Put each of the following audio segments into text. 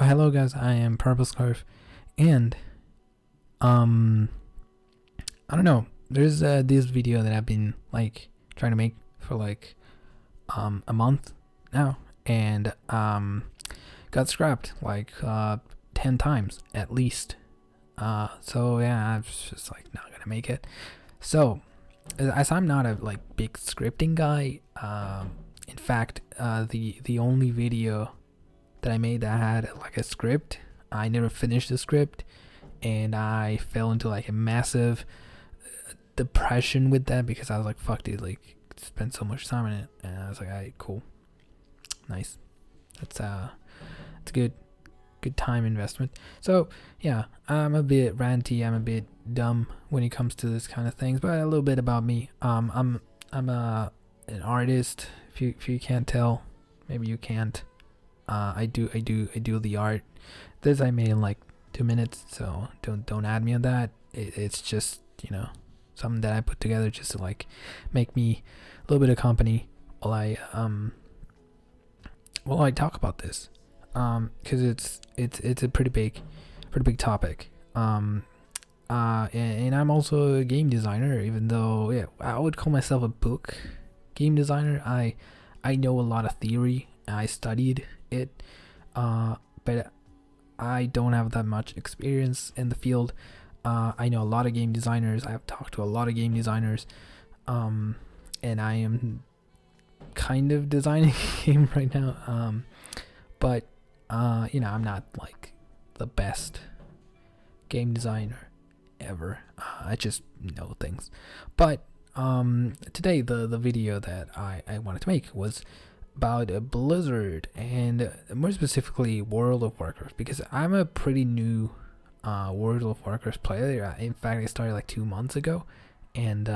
Hello guys, I am Purple Scarf, and I don't know. There's this video that I've been like trying to make for like a month now, and got scrapped like 10 times at least. So yeah, I was just like not gonna make it. So as I'm not a like big scripting guy, in fact, the only video that I made that had like a script, I never finished the script, and I fell into like a massive depression with that because I was like, fuck, dude, like spent so much time in it, and I was like, alright, cool, nice, that's it's good time investment. So yeah, I'm a bit ranty, I'm a bit dumb when it comes to this kind of things, but a little bit about me. I'm an artist. If you can't tell, maybe you can't. I do the art. This I made in like 2 minutes, so don't add me on that. It's just, something that I put together just to like make me a little bit of company while I talk about this, because it's a pretty big topic. And I'm also a game designer, even though yeah, I would call myself a book game designer. I know a lot of theory. I studied it, but I don't have that much experience in the field. I know a lot of game designers. I've talked to a lot of game designers, and I am kind of designing a game right now. But I'm not like the best game designer ever. I just know things. But today the video that I wanted to make was about a Blizzard, and more specifically World of Warcraft, because I'm a pretty new World of Warcraft player. In fact, I started like 2 months ago, and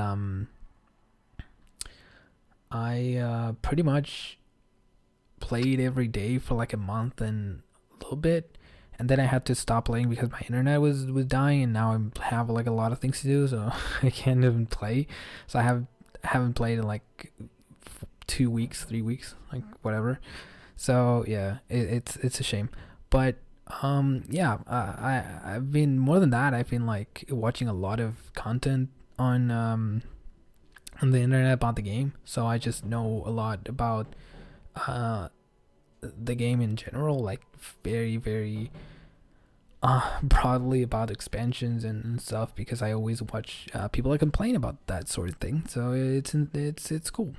I pretty much played every day for like a month and a little bit, and then I had to stop playing because my internet was dying, and now I have like a lot of things to do, so I can't even play. So I haven't played in like 2 weeks, 3 weeks, like whatever. So yeah, it's a shame. But yeah, I've been, more than that, I've been like watching a lot of content on the internet about the game, so I just know a lot about the game in general, like very broadly about expansions and stuff, because I always watch people that complain about that sort of thing. So it's cool.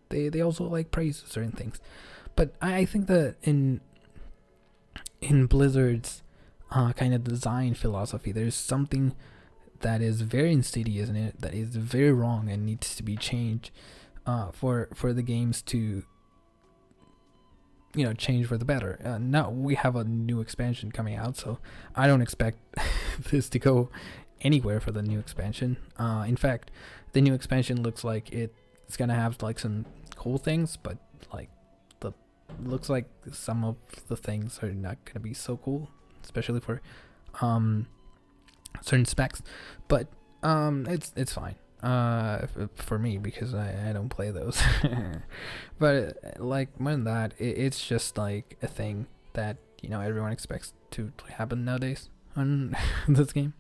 They also like praise certain things, but I think that in Blizzard's kind of design philosophy, there's something that is very insidious in it, that is very wrong and needs to be changed for the games to change for the better. Now we have a new expansion coming out, so I don't expect this to go anywhere for the new expansion. In fact, the new expansion looks like it's gonna have like some cool things, but like looks like some of the things are not gonna be so cool, especially for certain specs. But it's fine for me, because I don't play those. But like more than that, it's just like a thing that everyone expects to happen nowadays on this game.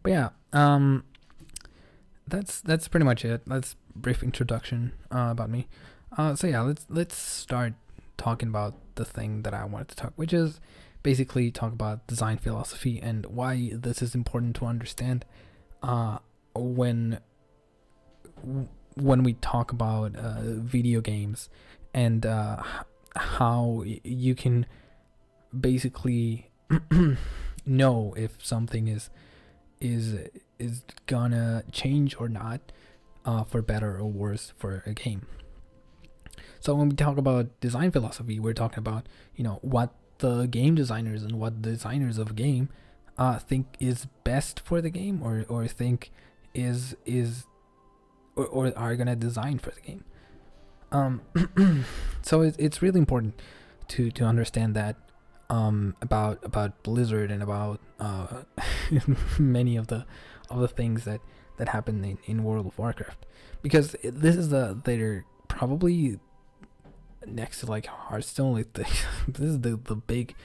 But yeah, that's pretty much it. That's brief introduction about me. So yeah, let's start talking about the thing that I wanted to talk, which is basically talk about design philosophy and why this is important to understand when we talk about video games, and how you can basically know if something is gonna change or not, for better or worse for a game. So when we talk about design philosophy, we're talking about what the game designers and what the designers of a game think is best for the game, or think is or are gonna design for the game. So it's really important to understand that about Blizzard and about many of the of the things that happen in World of Warcraft, because this is they're probably next to like Hearthstone. Like this is the big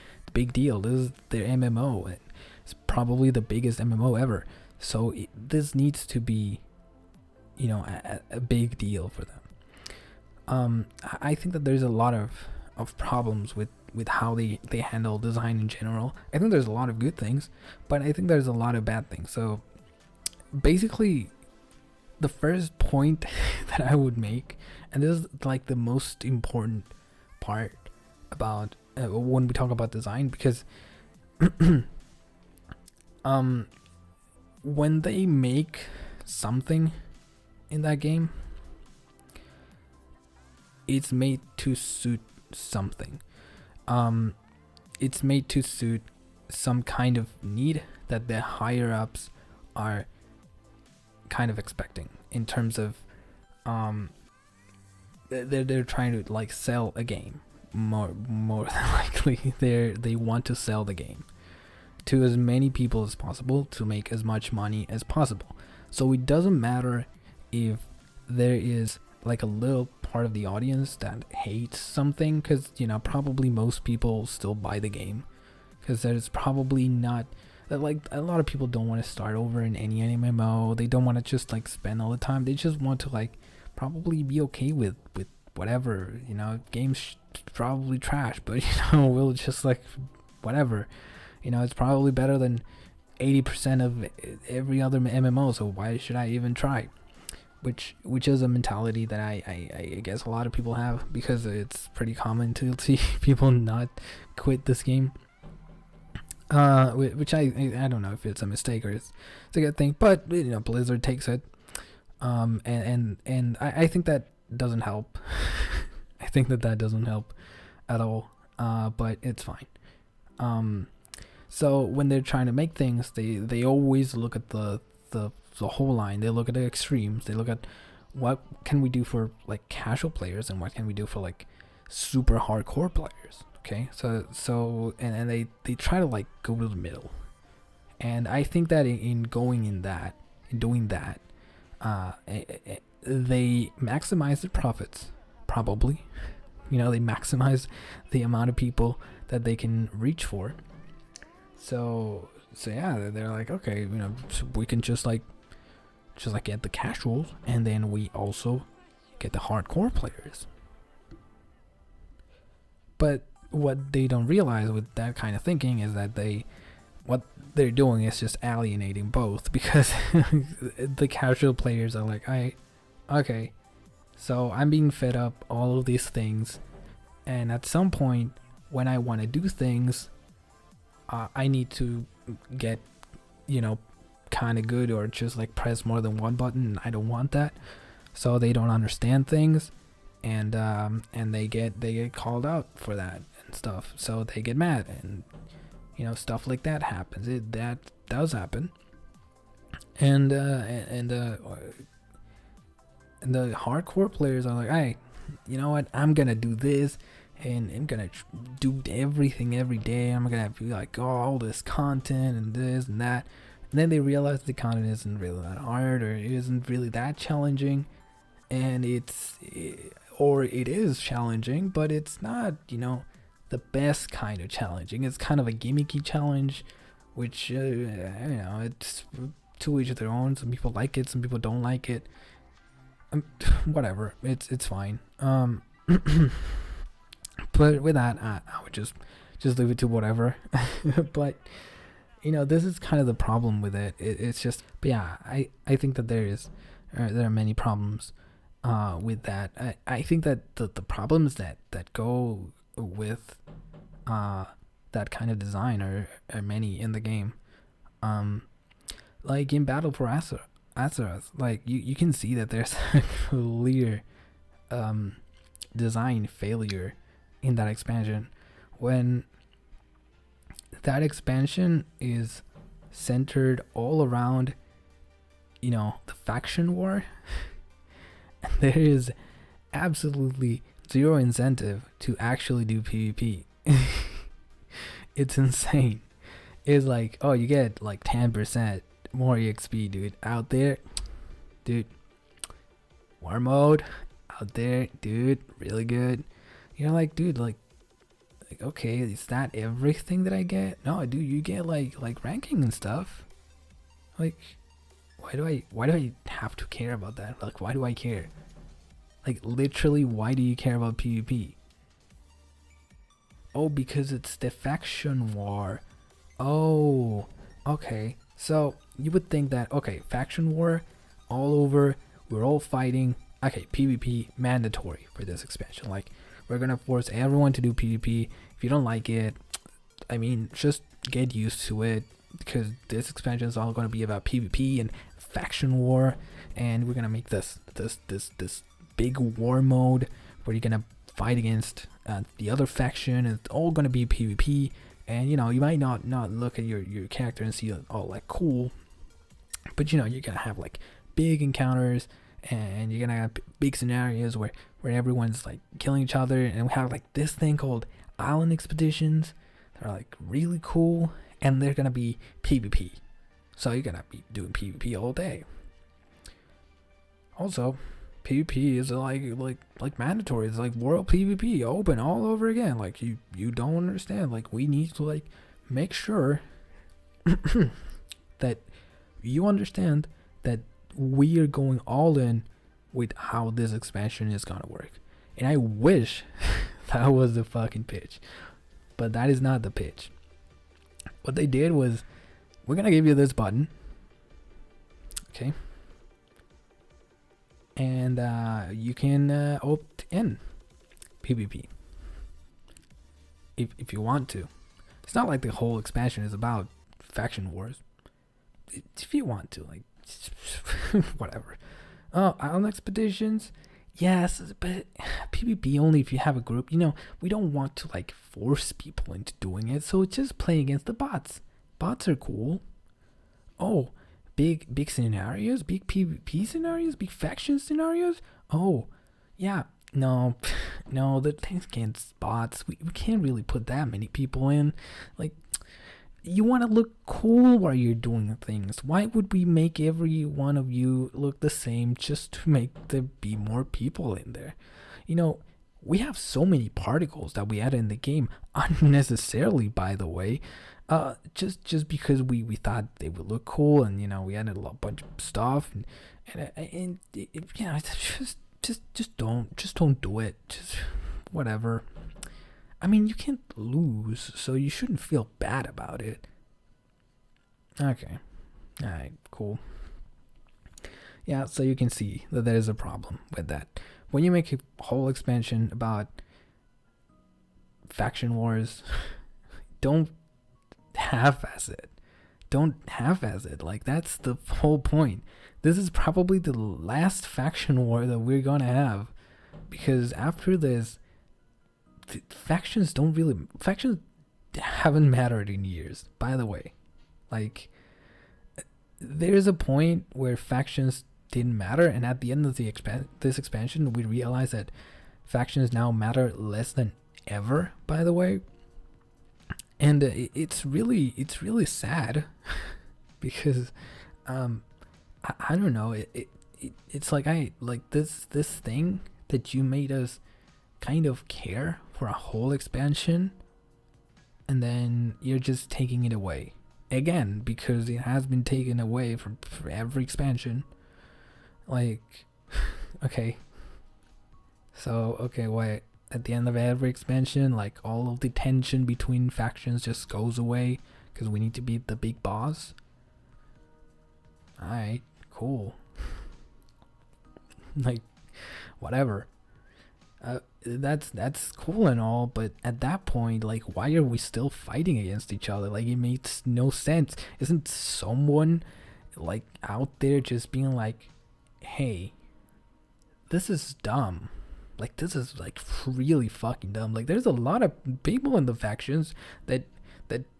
deal. This is their MMO. And it's probably the biggest MMO ever. So this needs to be, a big deal for them. I think that there's a lot of problems with how they handle design in general. I think there's a lot of good things, but I think there's a lot of bad things. So basically, the first point that I would make, and this is like the most important part about when we talk about design, because when they make something in that game, it's made to suit something. It's made to suit some kind of need that the higher ups are kind of expecting, in terms of they're trying to like sell a game. More than likely they want to sell the game to as many people as possible to make as much money as possible. So it doesn't matter if there is like a little part of the audience that hates something, because probably most people still buy the game, because there's probably not like a lot of people don't want to start over in any MMO. They don't want to just like spend all the time. They just want to like probably be okay with whatever, games probably trash, but we'll just like whatever, it's probably better than 80% of every other MMO, so why should I even try? Which is a mentality that I guess a lot of people have, because it's pretty common to see people not quit this game. Which I don't know if it's a mistake or it's a good thing, but Blizzard takes it. And I think that doesn't help. I think that doesn't help at all. But it's fine. So when they're trying to make things, they always look at the whole line. They look at the extremes. They look at what can we do for like casual players and what can we do for like super hardcore players. Okay, so and they try to like go to the middle, and I think that in doing that, they maximize the profits. Probably, they maximize the amount of people that they can reach for. So yeah, they're like, okay, so we can just like get the casuals, and then we also get the hardcore players. But what they don't realize with that kind of thinking is that what they're doing is just alienating both, because the casual players are like, okay, so I'm being fed up all of these things, and at some point when I want to do things, I need to get kind of good, or just like press more than one button, and I don't want that. So they don't understand things, and they get called out for that and stuff, so they get mad, and stuff like that happens. That does happen, and the hardcore players are like, hey, you know what, I'm gonna do this, and I'm gonna do everything every day. I'm gonna be like, all this content and this and that, and then they realize the content isn't really that hard, or it isn't really that challenging, and it is challenging, but it's not the best kind of challenging. It's kind of a gimmicky challenge, which it's to each their own. Some people like it, some people don't like it. Whatever, it's fine. But with that, I would just leave it to whatever. But this is kind of the problem with it. It's just, but yeah, I think that there are many problems with that. I think that the problems that go with that kind of design are many in the game. Like in Battle for Azeroth, like you can see that there's a clear design failure in that expansion, when that expansion is centered all around the faction war. And there is absolutely zero incentive to actually do PvP. It's insane. It's like, oh, you get like 10% more EXP, dude. Out there, dude. War mode, out there, dude. Really good. You're like, dude, like okay, is that everything that I get? No, dude, you get like ranking and stuff. Like, why do I have to care about that? Like, why do I care? Like, literally, why do you care about PvP? Oh, because it's the faction war. Oh, okay. So you would think that, okay, faction war, all over, we're all fighting. Okay, PvP mandatory for this expansion. Like, we're gonna force everyone to do PvP. If you don't like it, I mean, just get used to it, because this expansion is all gonna be about PvP and faction war, and we're gonna make this big war mode where you're gonna fight against the other faction, and it's all gonna be PvP. And you know, you might not look at your character and see, oh, like, cool, but you know, you're gonna have like big encounters, and you're gonna have big scenarios where everyone's like killing each other, and we have like this thing called island expeditions. They're like really cool, and they're gonna be PvP, so you're gonna be doing PvP all day. Also, PvP is like mandatory. It's like world PvP open all over again. Like, you don't understand. Like, we need to like make sure that you understand that we are going all in with how this expansion is gonna work. And I wish that was the fucking pitch, but that is not the pitch. What they did was, we're gonna give you this button, okay, and you can opt in PvP if you want to. It's not like the whole expansion is about faction wars. If you want to, like, whatever. Oh, island expeditions, yes, but PvP only if you have a group. You know, we don't want to like force people into doing it, so just play against the bots. Bots are cool. Oh, big scenarios, big PvP scenarios, big faction scenarios. Oh, yeah. No, the things against bots, we can't really put that many people in. Like, you want to look cool while you're doing things. Why would we make every one of you look the same just to make there be more people in there? You know, we have so many particles that we add in the game unnecessarily, by the way. Just because we thought they would look cool, and you know, we added a bunch of stuff, and you know, just don't do it. Just whatever. I mean, you can't lose, so you shouldn't feel bad about it. Okay. Alright, cool. Yeah, so you can see that there is a problem with that. When you make a whole expansion about faction wars, don't half-ass it. Don't half-ass it. Like, that's the whole point. This is probably the last faction war that we're gonna have, because after this, factions haven't mattered in years, by the way. Like, there's a point where factions didn't matter, and at the end of this expansion, we realized that factions now matter less than ever, by the way. And it's really sad because I don't know, it's like this thing that you made us kind of care for a whole expansion, and then you're just taking it away again, because it has been taken away for every expansion. Like, okay, so wait, at the end of every expansion, like, all of the tension between factions just goes away because we need to beat the big boss. Alright, cool. Like, whatever. That's cool and all, but at that point, like, why are we still fighting against each other? Like, it makes no sense. Isn't someone like out there just being like, hey, this is dumb, like, this is like really fucking dumb? Like, there's a lot of people in the factions that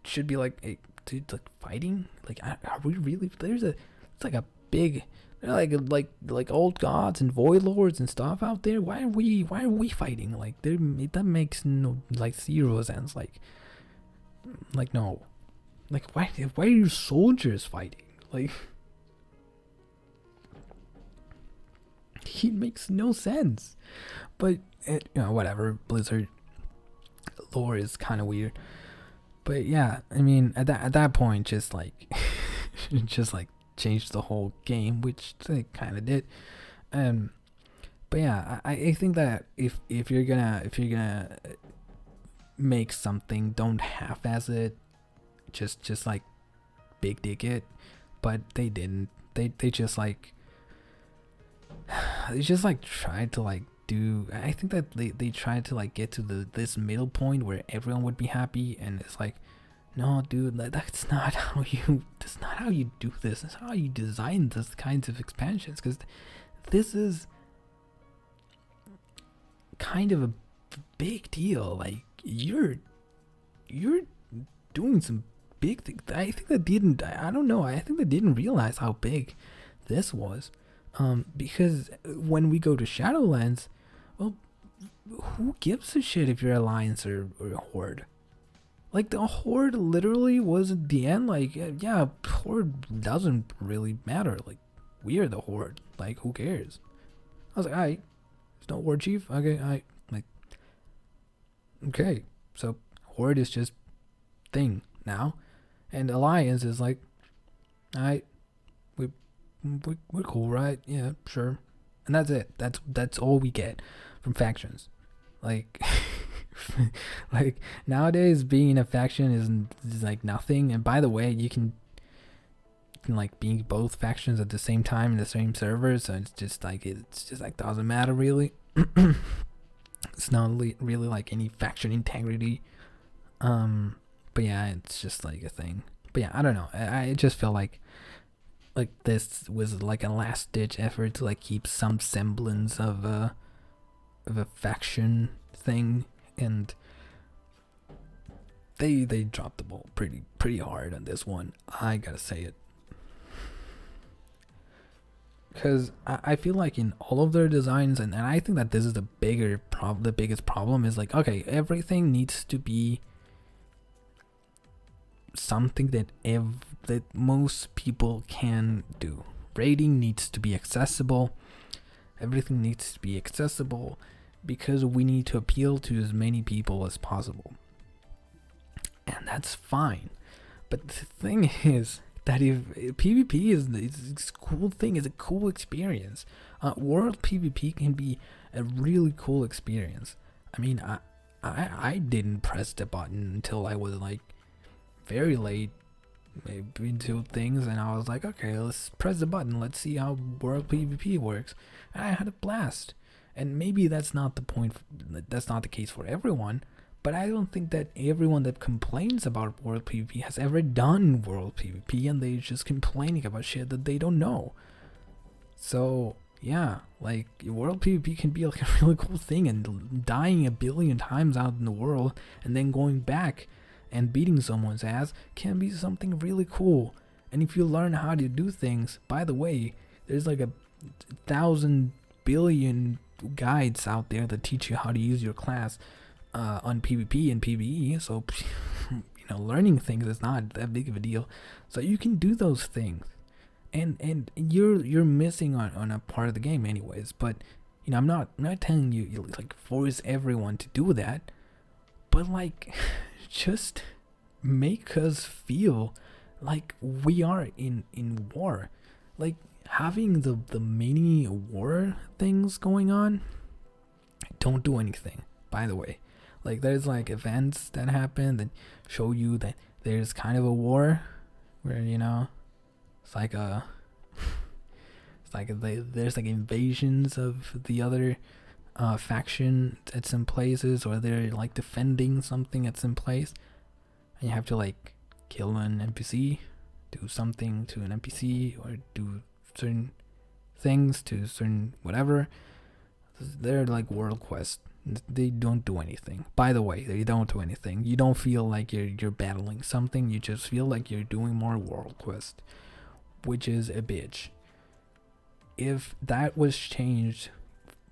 should be like, hey, dude, like, fighting, like, are we really? It's like a big, like old gods and void lords and stuff out there. Why are we fighting? Like, that makes no, like, zero sense. Like no, like, why are your soldiers fighting? Like, it makes no sense. But whatever. Blizzard lore is kind of weird. But yeah, I mean, at that point, just like, just like changed the whole game, which they kind of did. Um, but yeah, I think that if you're gonna make something, don't half-ass it. Just like big dig it. But they didn't. They just like tried to like do. I think that they tried to like get to this middle point where everyone would be happy, and it's like, no, dude, that's not how you do this. That's how you design this kinds of expansions, because this is kind of a big deal. Like, you're doing some big things. I think I don't know. I think they didn't realize how big this was. Because when we go to Shadowlands, well, who gives a shit if you're Alliance or Horde? Like, the Horde literally was at the end, like, yeah, Horde doesn't really matter. Like, we are the Horde. Like, who cares? I was like, alright, there's no Horde Chief? Okay, alright. Like, okay, so Horde is just thing now. And Alliance is like, alright, we're cool, right? Yeah, sure. And that's it. That's all we get from factions. Like, like nowadays, being a faction is like nothing. And by the way, you can like be both factions at the same time in the same server. So it's just like doesn't matter really. It's not really like any faction integrity. But yeah, it's just like a thing. But yeah, I don't know. I just feel like this was like a last ditch effort to like keep some semblance of a faction thing, and they dropped the ball pretty hard on this one. I gotta say it, because I feel like in all of their designs, and I think that this is the biggest problem is like, okay, everything needs to be something that most people can do. Raiding needs to be accessible. Everything needs to be accessible because we need to appeal to as many people as possible. And that's fine. But the thing is that if PvP is a cool thing, is a cool experience. World PvP can be a really cool experience. I mean, I didn't press the button until I was like very late into things, and I was like, okay, let's press the button, let's see how World PvP works. And I had a blast. And maybe that's not the case for everyone, but I don't think that everyone that complains about World PvP has ever done World PvP, and they're just complaining about shit that they don't know. So yeah, like, World PvP can be like a really cool thing, and dying a billion times out in the world and then going back and beating someone's ass can be something really cool. And if you learn how to do things, by the way, there's like 1,000 billion guides out there that teach you how to use your class on PvP and PvE. So learning things is not that big of a deal. So you can do those things, and you're missing on a part of the game anyways. But I'm not telling you like force everyone to do that, but like just make us feel like we are in war. Like, having the mini war things going on don't do anything, by the way. Like, there's like events that happen that show you that there's kind of a war where it's like there's like invasions of the other faction at some places, or they're like defending something at some place, and you have to like kill an NPC, do something to an NPC, or do certain things to certain whatever. They're like world quests. They don't do anything. By the way, they don't do anything. You don't feel like you're battling something. You just feel like you're doing more world quest, which is a bitch. If that was changed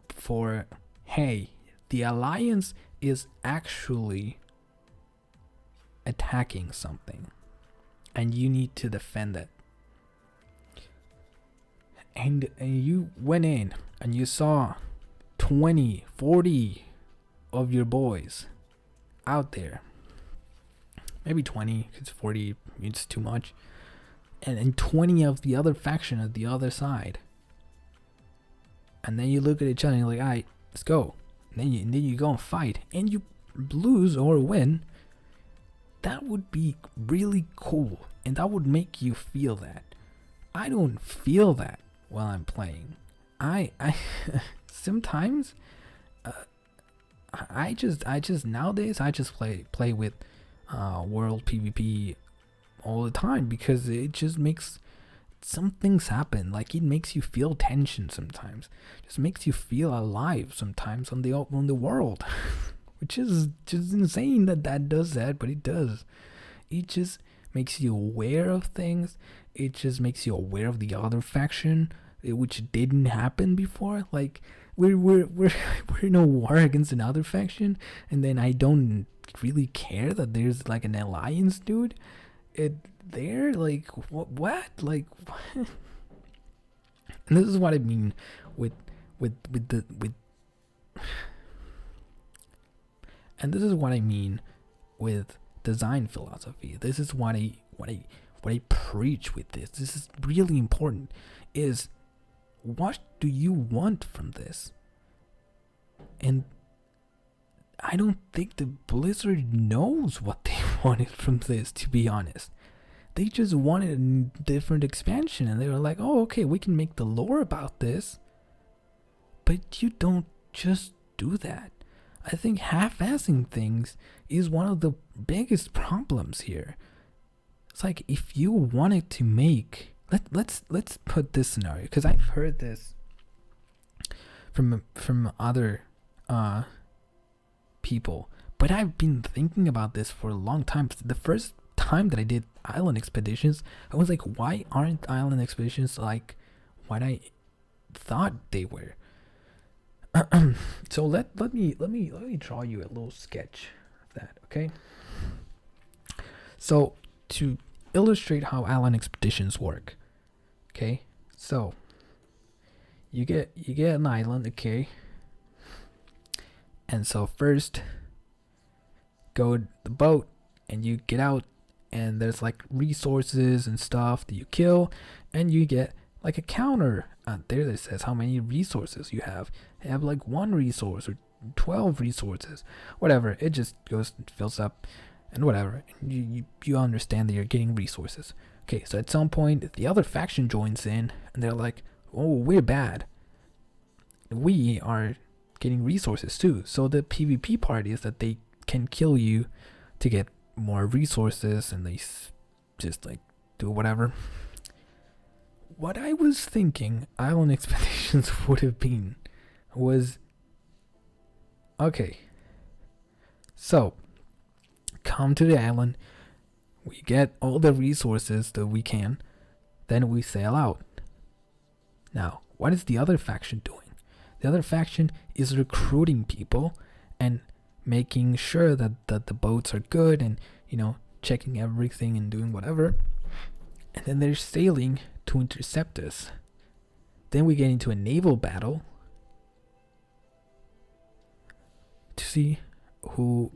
for, hey, the Alliance is actually attacking something and you need to defend it, and you went in and you saw 20, 40 of your boys out there, maybe 20, because 40 it's too much, and 20 of the other faction at the other side, and then you look at each other and you're like, all right, let's go. And then you go and fight and you lose or win. That would be really cool, and that would make you feel that. I don't feel that while I'm playing. I sometimes I just nowadays I just play with world PvP all the time, because it just makes some things happen. Like, it makes you feel tension sometimes, just makes you feel alive sometimes on the world. Which is just insane that does that, but it does. It just makes you aware of things. It just makes you aware of the other faction, which didn't happen before. Like, we're in a war against another faction, and then I don't really care that there's like an alliance, dude. They're like, what? Like, what? And this is what I mean with and this is what I mean with design philosophy. This is what I preach with this. This is really important. Is, what do you want from this? And I don't think the Blizzard knows what they wanted from this, to be honest. They just wanted a different expansion, and they were like, oh, okay, we can make the lore about this. But you don't just do that. I think half-assing things is one of the biggest problems here. It's like, if you wanted to make, let's put this scenario, because I've heard this from other people, but I've been thinking about this for a long time. The first time that I did island expeditions, I was like, why aren't island expeditions like what I thought they were? So let me draw you a little sketch of that, okay? So, to illustrate how island expeditions work, okay? So you get an island, okay? And so first, go to the boat and you get out, and there's like resources and stuff that you kill, and you get like a counter out there that says how many resources you have. You have like 1 resource or 12 resources, whatever. It just goes, fills up, and whatever. And you understand that you're getting resources. Okay, so at some point the other faction joins in, and they're like, oh, we're bad. We are getting resources too. So the PvP part is that they can kill you to get more resources, and they just like do whatever. What I was thinking island expeditions would have been was, okay, so come to the island, we get all the resources that we can, then we sail out. Now, what is the other faction doing? The other faction is recruiting people and making sure that the boats are good, and, you know, checking everything and doing whatever. And then they're sailing to intercept us. Then we get into a naval battle to see who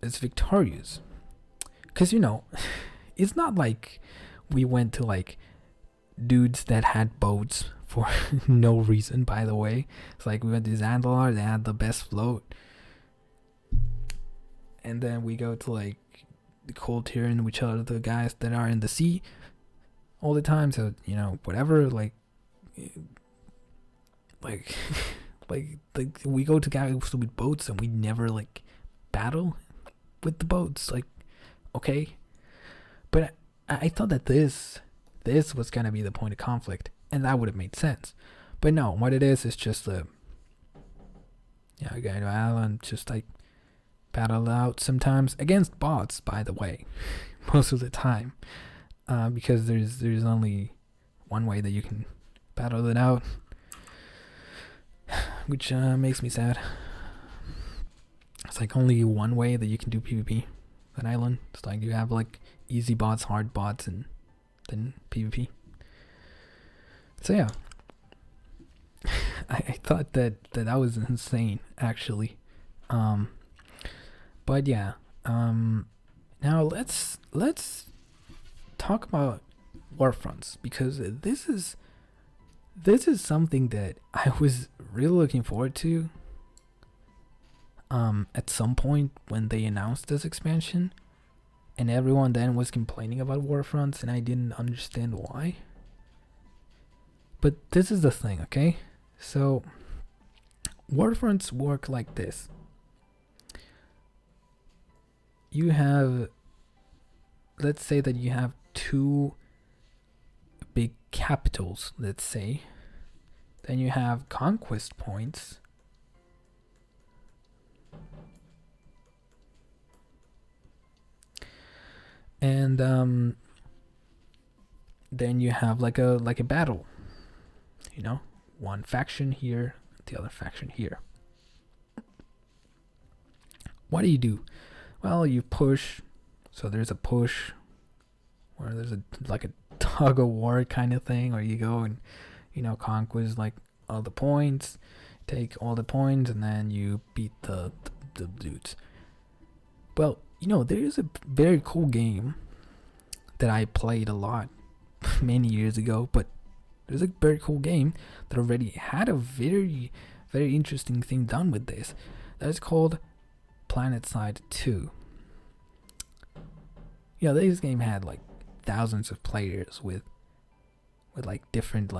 is victorious. Because, you know, it's not like we went to like dudes that had boats for no reason, by the way. It's like we went to Zandalar, they had the best float. And then we go to like the cold tier, and which are the guys that are in the sea all the time. So, you know, whatever, like we go to guys with boats, and we never like battle with the boats. Like, okay, but I thought that this was gonna be the point of conflict, and that would have made sense. But no, what it is just a, yeah, I go to island, just like battle out sometimes against bots, by the way, most of the time, because there's only one way that you can battle it out, which makes me sad. It's like only one way that you can do PvP an island. It's like you have like easy bots, hard bots, and then PvP. So yeah, I thought that was insane actually. Um, but yeah, now let's talk about Warfronts, because this is something that I was really looking forward to. At some point when they announced this expansion, and everyone then was complaining about Warfronts, and I didn't understand why. But this is the thing, okay? So Warfronts work like this. You have, let's say that you have two big capitals, let's say. Then you have conquest points. And then you have like a battle. You know, one faction here, the other faction here. What do? Well, you push. So there's a push where there's a tug of war kind of thing, or you go and conquest like all the points, take all the points, and then you beat the dudes. Well, there is a very cool game that I played a lot many years ago, but there's a very cool game that already had a very, very interesting thing done with this. That is called PlanetSide 2. This game had like thousands of players with like different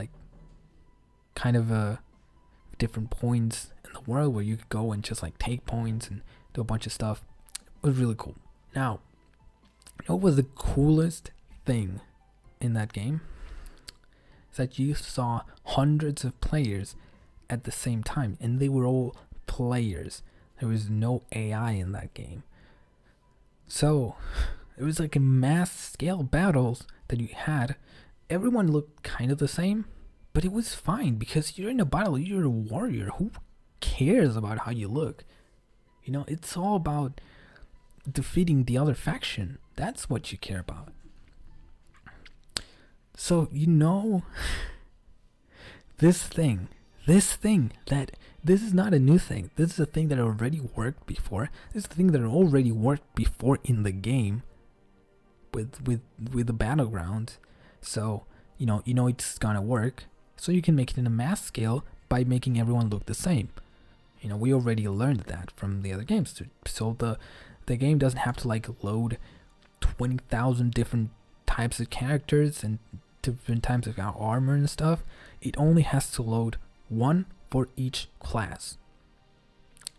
kind of different points in the world where you could go and just like take points and do a bunch of stuff. It was really cool. Now, what was the coolest thing in that game? Is that you saw hundreds of players at the same time, and they were all players. There was no AI in that game. So it was like a mass scale battles that you had. Everyone looked kind of the same, but it was fine because you're in a battle. You're a warrior. Who cares about how you look? It's all about defeating the other faction. That's what you care about. So this is not a new thing. This is a thing that already worked before. This is the thing that already worked before in the game with the battleground. So it's gonna work. So you can make it in a mass scale by making everyone look the same. We already learned that from the other games. So the game doesn't have to load 20,000 different types of characters and different types of armor and stuff. It only has to load one for each class,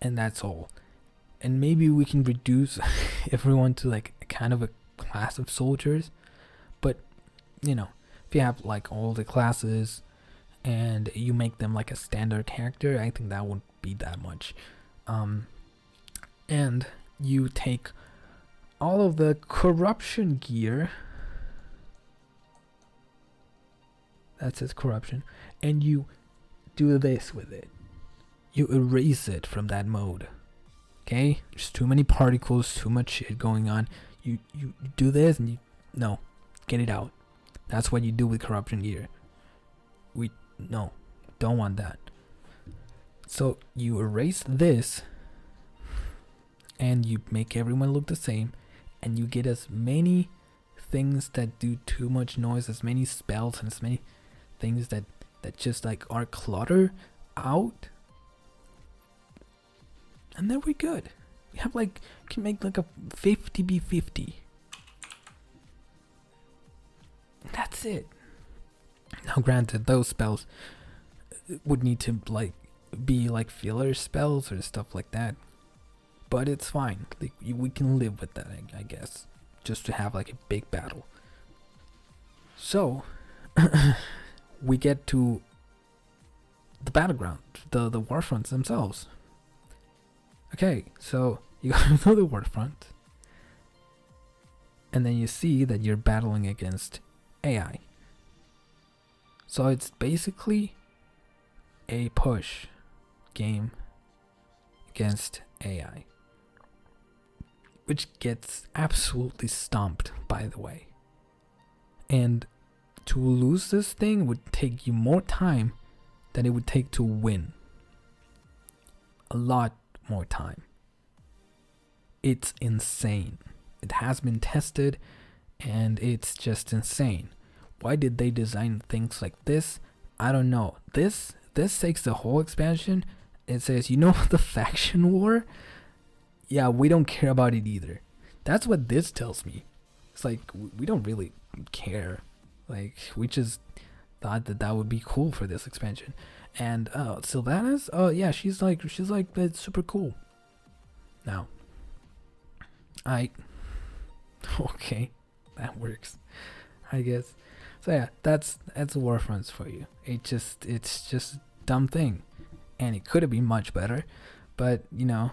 and that's all. And maybe we can reduce everyone to a kind of a class of soldiers, but if you have all the classes and you make them a standard character, I think that wouldn't be that much. And you take all of the corruption gear, that says corruption, and you do this with it. You erase it from that mode. Okay? There's too many particles, too much shit going on. You do this and no, get it out. That's what you do with corruption gear. Don't want that. So you erase this and you make everyone look the same, and you get as many things that do too much noise, as many spells and as many things that just are clutter out, and then we're good. We have can make a 50v50. That's it. Now granted, those spells would need to be filler spells or stuff like that, but it's fine. We can live with that, I guess, just to have a big battle. So we get to the battleground, the warfronts themselves. Okay, so you go to the warfront, and then you see that you're battling against AI. So it's basically a push game against AI, which gets absolutely stomped, by the way. And to lose this thing would take you more time than it would take to win. A lot more time. It's insane. It has been tested and it's just insane. Why did they design things like this? I don't know. This takes the whole expansion. It says, you know, the faction war? Yeah, we don't care about it either. That's what this tells me. It's like, we don't really care. Like, we just thought that would be cool for this expansion. And Sylvanas, oh yeah, she's like it's super cool. Now, okay, that works, I guess. So yeah, that's Warfronts for you. It's just a dumb thing, and it could have been much better, but you know,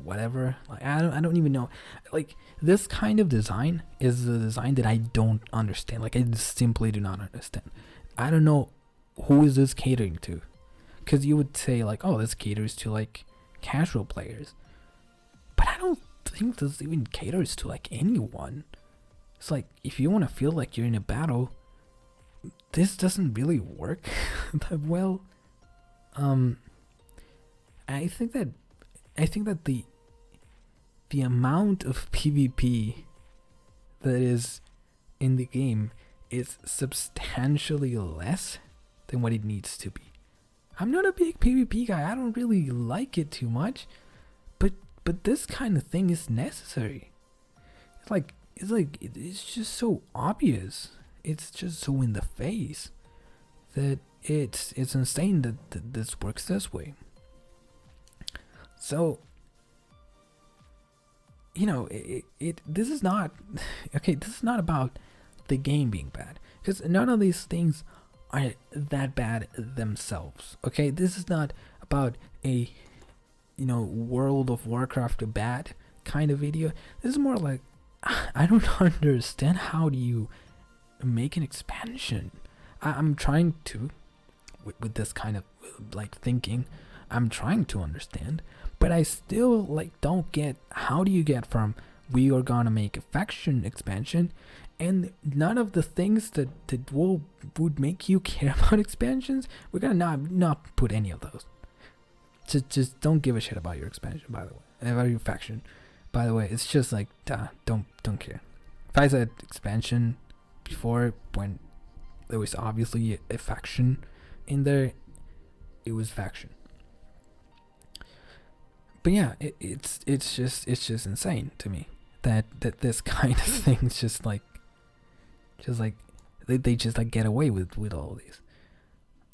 whatever. Like I don't even know. Like, this kind of design is the design that I don't understand. Like, I simply do not understand. I don't know who is this catering to, because you would say like, oh, this caters to like casual players, but I don't think this even caters to like anyone. It's like, if you want to feel like you're in a battle, this doesn't really work that well. I think that the amount of PvP that is in the game is substantially less than what it needs to be. I'm not a big PvP guy. I don't really like it too much, but this kind of thing is necessary. It's just so obvious. It's just so in the face that it's insane that this works this way. So, you know, this is not okay. This is not about the game being bad, because none of these things are that bad themselves. Okay, this is not about a, you know, World of Warcraft bad kind of video. This is more like, I don't understand, how do you make an expansion? I'm trying to, with this kind of like thinking, I'm trying to understand, but I still like don't get, how do you get from we are gonna make a faction expansion and none of the things that would make you care about expansions, we're gonna not put any of those. Just don't give a shit about your expansion, by the way, about your faction. By the way, it's just like, don't care. If I said expansion before, when there was obviously a faction in there, it was faction. But yeah, it's just insane to me that this kind of things just like they just like get away with all of these.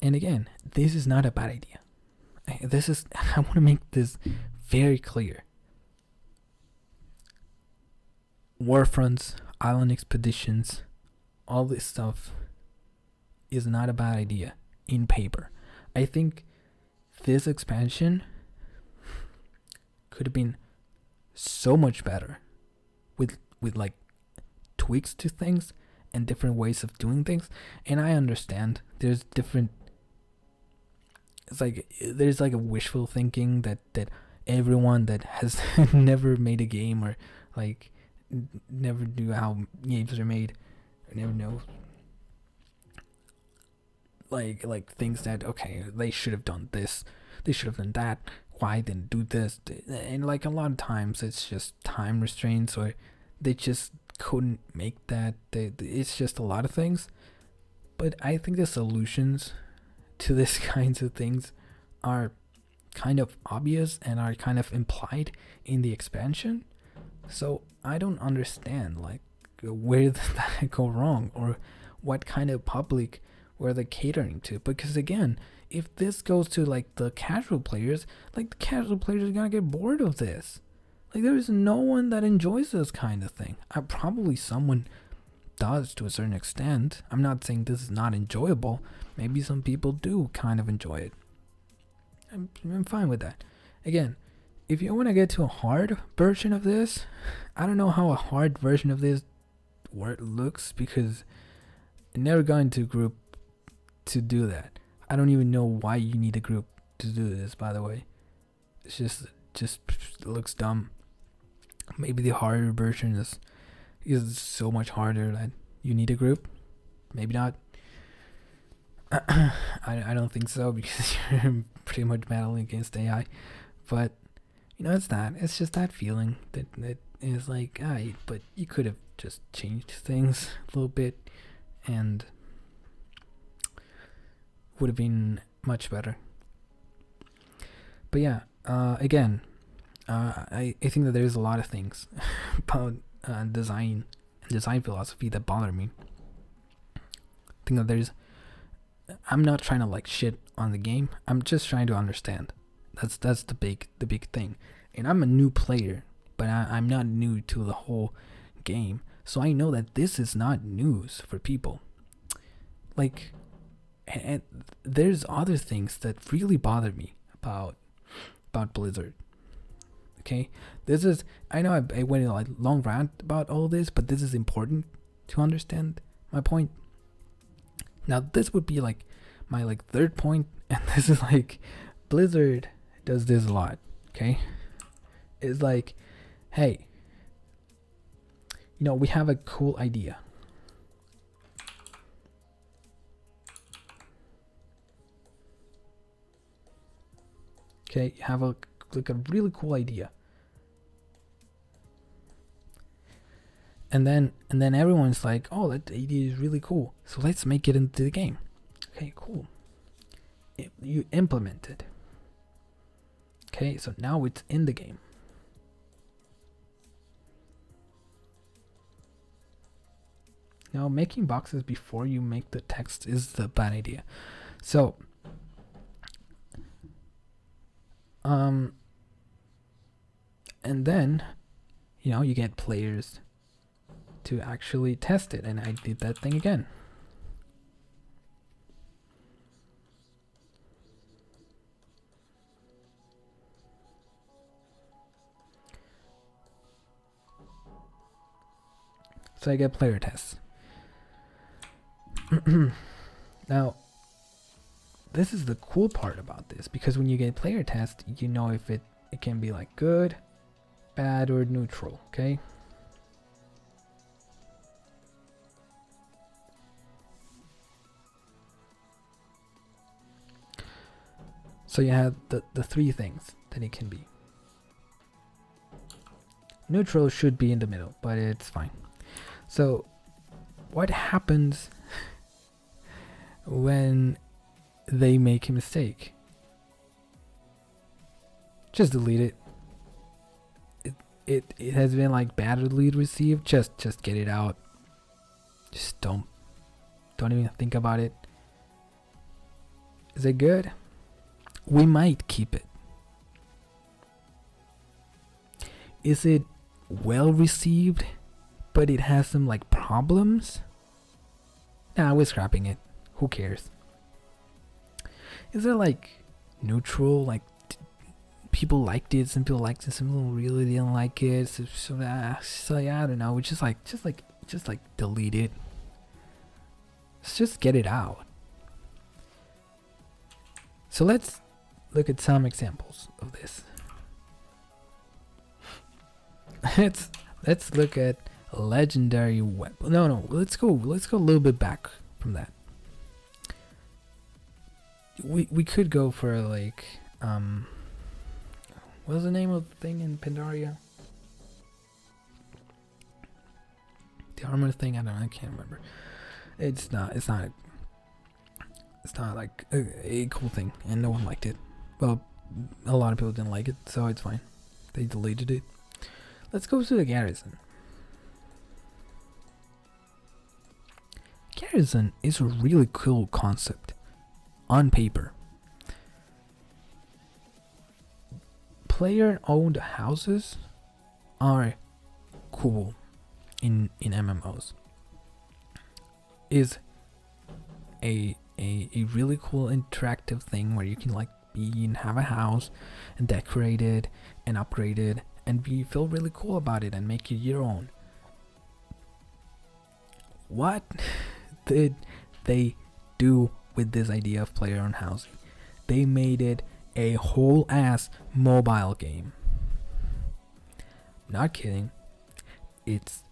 And again, this is not a bad idea. I want to make this very clear. Warfronts, island expeditions, all this stuff is not a bad idea in paper. I think this expansion could have been so much better with like tweaks to things and different ways of doing things. And I understand there's different, it's like there's like a wishful thinking that everyone that has never made a game or like never knew how games are made or never know like things that, okay, they should have done this, they should have done that, why didn't do this. And like a lot of times it's just time restraints, or they just couldn't make that. It's just a lot of things. But I think the solutions to this kinds of things are kind of obvious and are kind of implied in the expansion. So I don't understand like where did that go wrong, or what kind of public were they catering to. Because again, if this goes to like the casual players, like the casual players are gonna get bored of this. Like there is no one that enjoys this kind of thing. Probably someone does to a certain extent. I'm not saying this is not enjoyable. Maybe some people do kind of enjoy it. I'm fine with that. Again, if you want to get to a hard version of this, I don't know how a hard version of this looks, because I never got into a group to do that. I don't even know why you need a group to do this, by the way. It's just looks dumb. Maybe the harder version is so much harder that you need a group. Maybe not. I don't think so, because you're pretty much battling against AI. But it's that. It's just that feeling that is like, but you could have just changed things a little bit, and would have been much better. But yeah, again, I think that there's a lot of things about design and design philosophy that bother me. I think that I'm not trying to like shit on the game. I'm just trying to understand. That's the big thing. And I'm a new player, but I'm not new to the whole game. So I know that this is not news for people. Like, and there's other things that really bother me about Blizzard. Okay, I know I went in a long rant about all this, but this is important to understand my point. Now this would be like my third point, and this is like, Blizzard does this a lot. Okay, it's like, hey, we have a cool idea. Okay, you have a really cool idea, and then everyone's like, oh, that idea is really cool, so let's make it into the game. Okay, cool. You implement it. Okay, so now it's in the game. Now, making boxes before you make the text is the bad idea. So, and then, you get players to actually test it, and I did that thing again. So I get player tests. Now, this is the cool part about this, because when you get player test, you know if it can be like good, bad, or neutral. Okay. So you have the three things that it can be. Neutral should be in the middle, but it's fine. So what happens when they make a mistake? Just delete it. It has been badly received. Just get it out. Just don't even think about it. Is it good? We might keep it. Is it well received, but it has some problems? Nah, we're scrapping it. Who cares? Is there neutral, people liked it, some people liked it, some people really didn't like it, so yeah, I don't know. We just delete it. Let's just get it out. So let's look at some examples of this. Let's look at legendary weapon. No, let's go a little bit back from that. We could go for what's the name of the thing in Pandaria? The armor thing? I can't remember. It's not a cool thing, and no one liked it. Well, a lot of people didn't like it, so it's fine. They deleted it. Let's go to the garrison. Garrison is a really cool concept on paper. Player-owned houses are cool in MMOs. Is a really cool interactive thing where you can be and have a house and decorate it and upgrade it and feel really cool about it and make it your own. What did they do with this idea of player-owned housing? They made it a whole ass mobile game. Not kidding. It's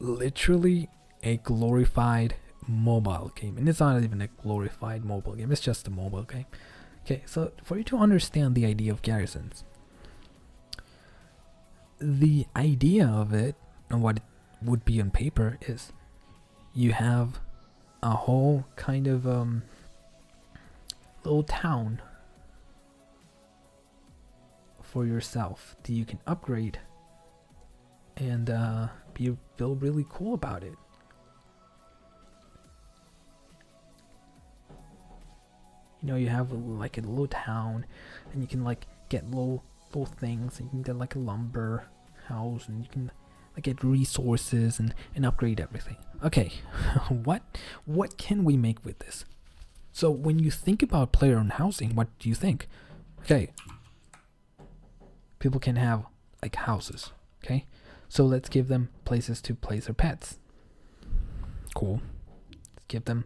literally a glorified mobile game, and it's not even a glorified mobile game, it's just a mobile game. Okay, so for you to understand the idea of garrisons, the idea of it and what it would be on paper is you have a whole kind of little town for yourself that you can upgrade and feel really cool about it. You know, you have like a little town, and you can like get little things, and you can get like a lumber house, and you can like get resources and upgrade everything. Okay, what can we make with this? So when you think about player-owned housing, what do you think? Okay, people can have like houses. Okay, so let's give them places to place their pets. Cool. Let's give them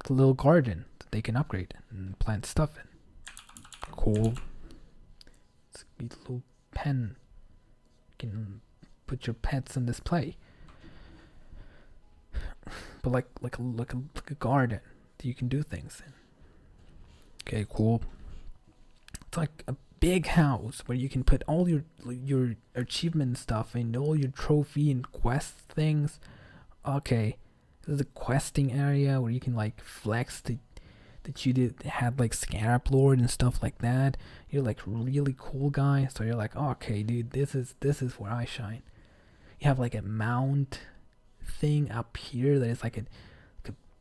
a little garden that they can upgrade and plant stuff in. Cool. Let's be a little pen. You can put your pets on display. But like a garden that you can do things in. Okay, cool. It's like a big house where you can put all your achievement stuff and all your trophy and quest things. Okay, this is a questing area where you can like flex that you had like Scarab Lord and stuff like that. You're like really cool guy, so you're like, oh, okay, dude, this is where I shine. You have like a mount thing up here that is like a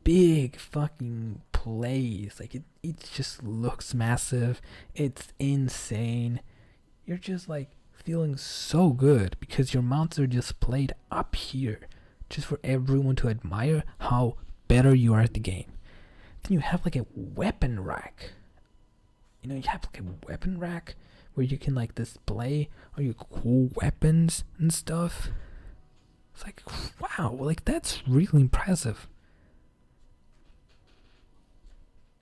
big fucking place. Like it just looks massive. It's insane. You're just like feeling so good because your mounts are displayed up here just for everyone to admire how better you are at the game. Then you have like a weapon rack. You know, you have like a weapon rack where you can like display all your cool weapons and stuff. It's like, wow, like that's really impressive.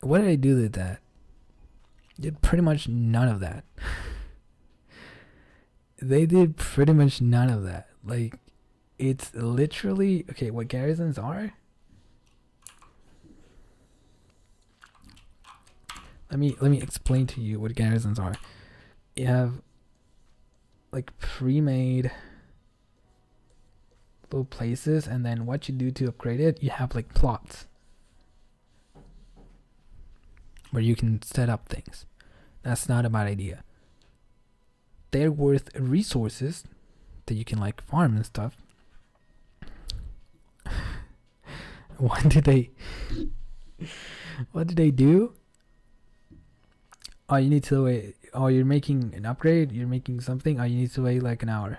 What did I do with that? Did pretty much none of that. They did pretty much none of that. Like, it's literally, okay, what garrisons are? Let me explain to you what garrisons are. You have like pre-made little places, and then what you do to upgrade it, you have like plots where you can set up things. That's not a bad idea. They're worth resources that you can like farm and stuff. What did they do? Oh, you need to wait. Oh, you're making an upgrade? You're making something? Oh, you need to wait like an hour.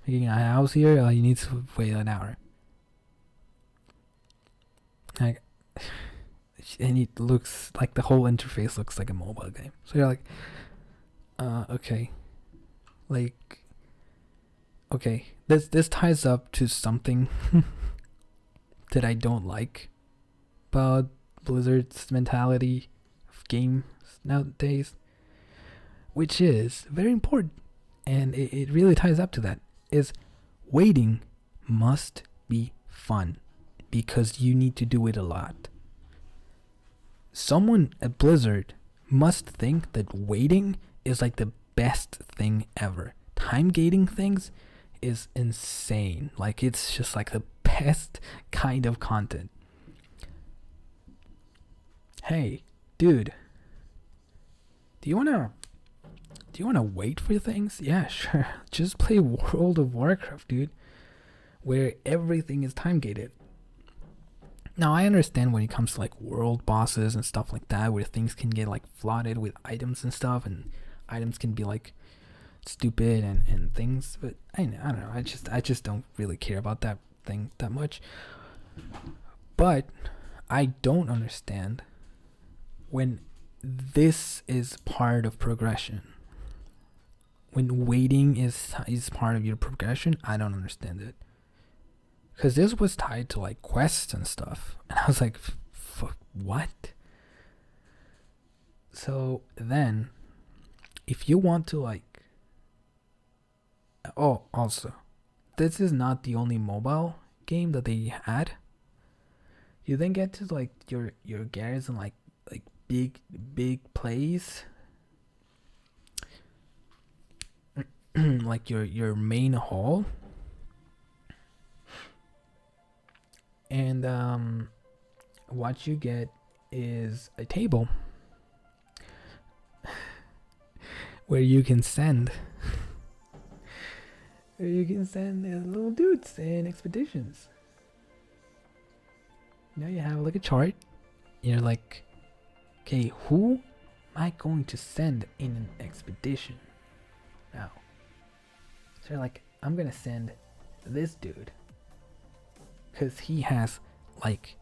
Making a house here? Oh, you need to wait an hour. Like, and it looks like the whole interface looks like a mobile game. So you're like, okay. Like, okay. This ties up to something that I don't like about Blizzard's mentality of games nowadays, which is very important, and it really ties up to that, is waiting must be fun because you need to do it a lot. Someone at Blizzard must think that waiting is like the best thing ever. Time gating things is insane. Like, it's just like the best kind of content. Hey, dude, do you wanna wait for things? Yeah, sure. Just play World of Warcraft, dude, where everything is time gated. Now, I understand when it comes to like world bosses and stuff like that, where things can get like flooded with items and stuff, and items can be like stupid and things, but I don't know. I just don't really care about that thing that much. But I don't understand when this is part of progression. When waiting is part of your progression, I don't understand it. Because this was tied to like quests and stuff. And I was like, what? So then, if you want to like... Oh, also, this is not the only mobile game that they had. You then get to like your garrison, like big place, like your main hall, and what you get is a table where you can send little dudes in expeditions. Now you have like a chart. You're like, okay, who am I going to send in an expedition now? So you're like, I'm gonna send this dude because he has like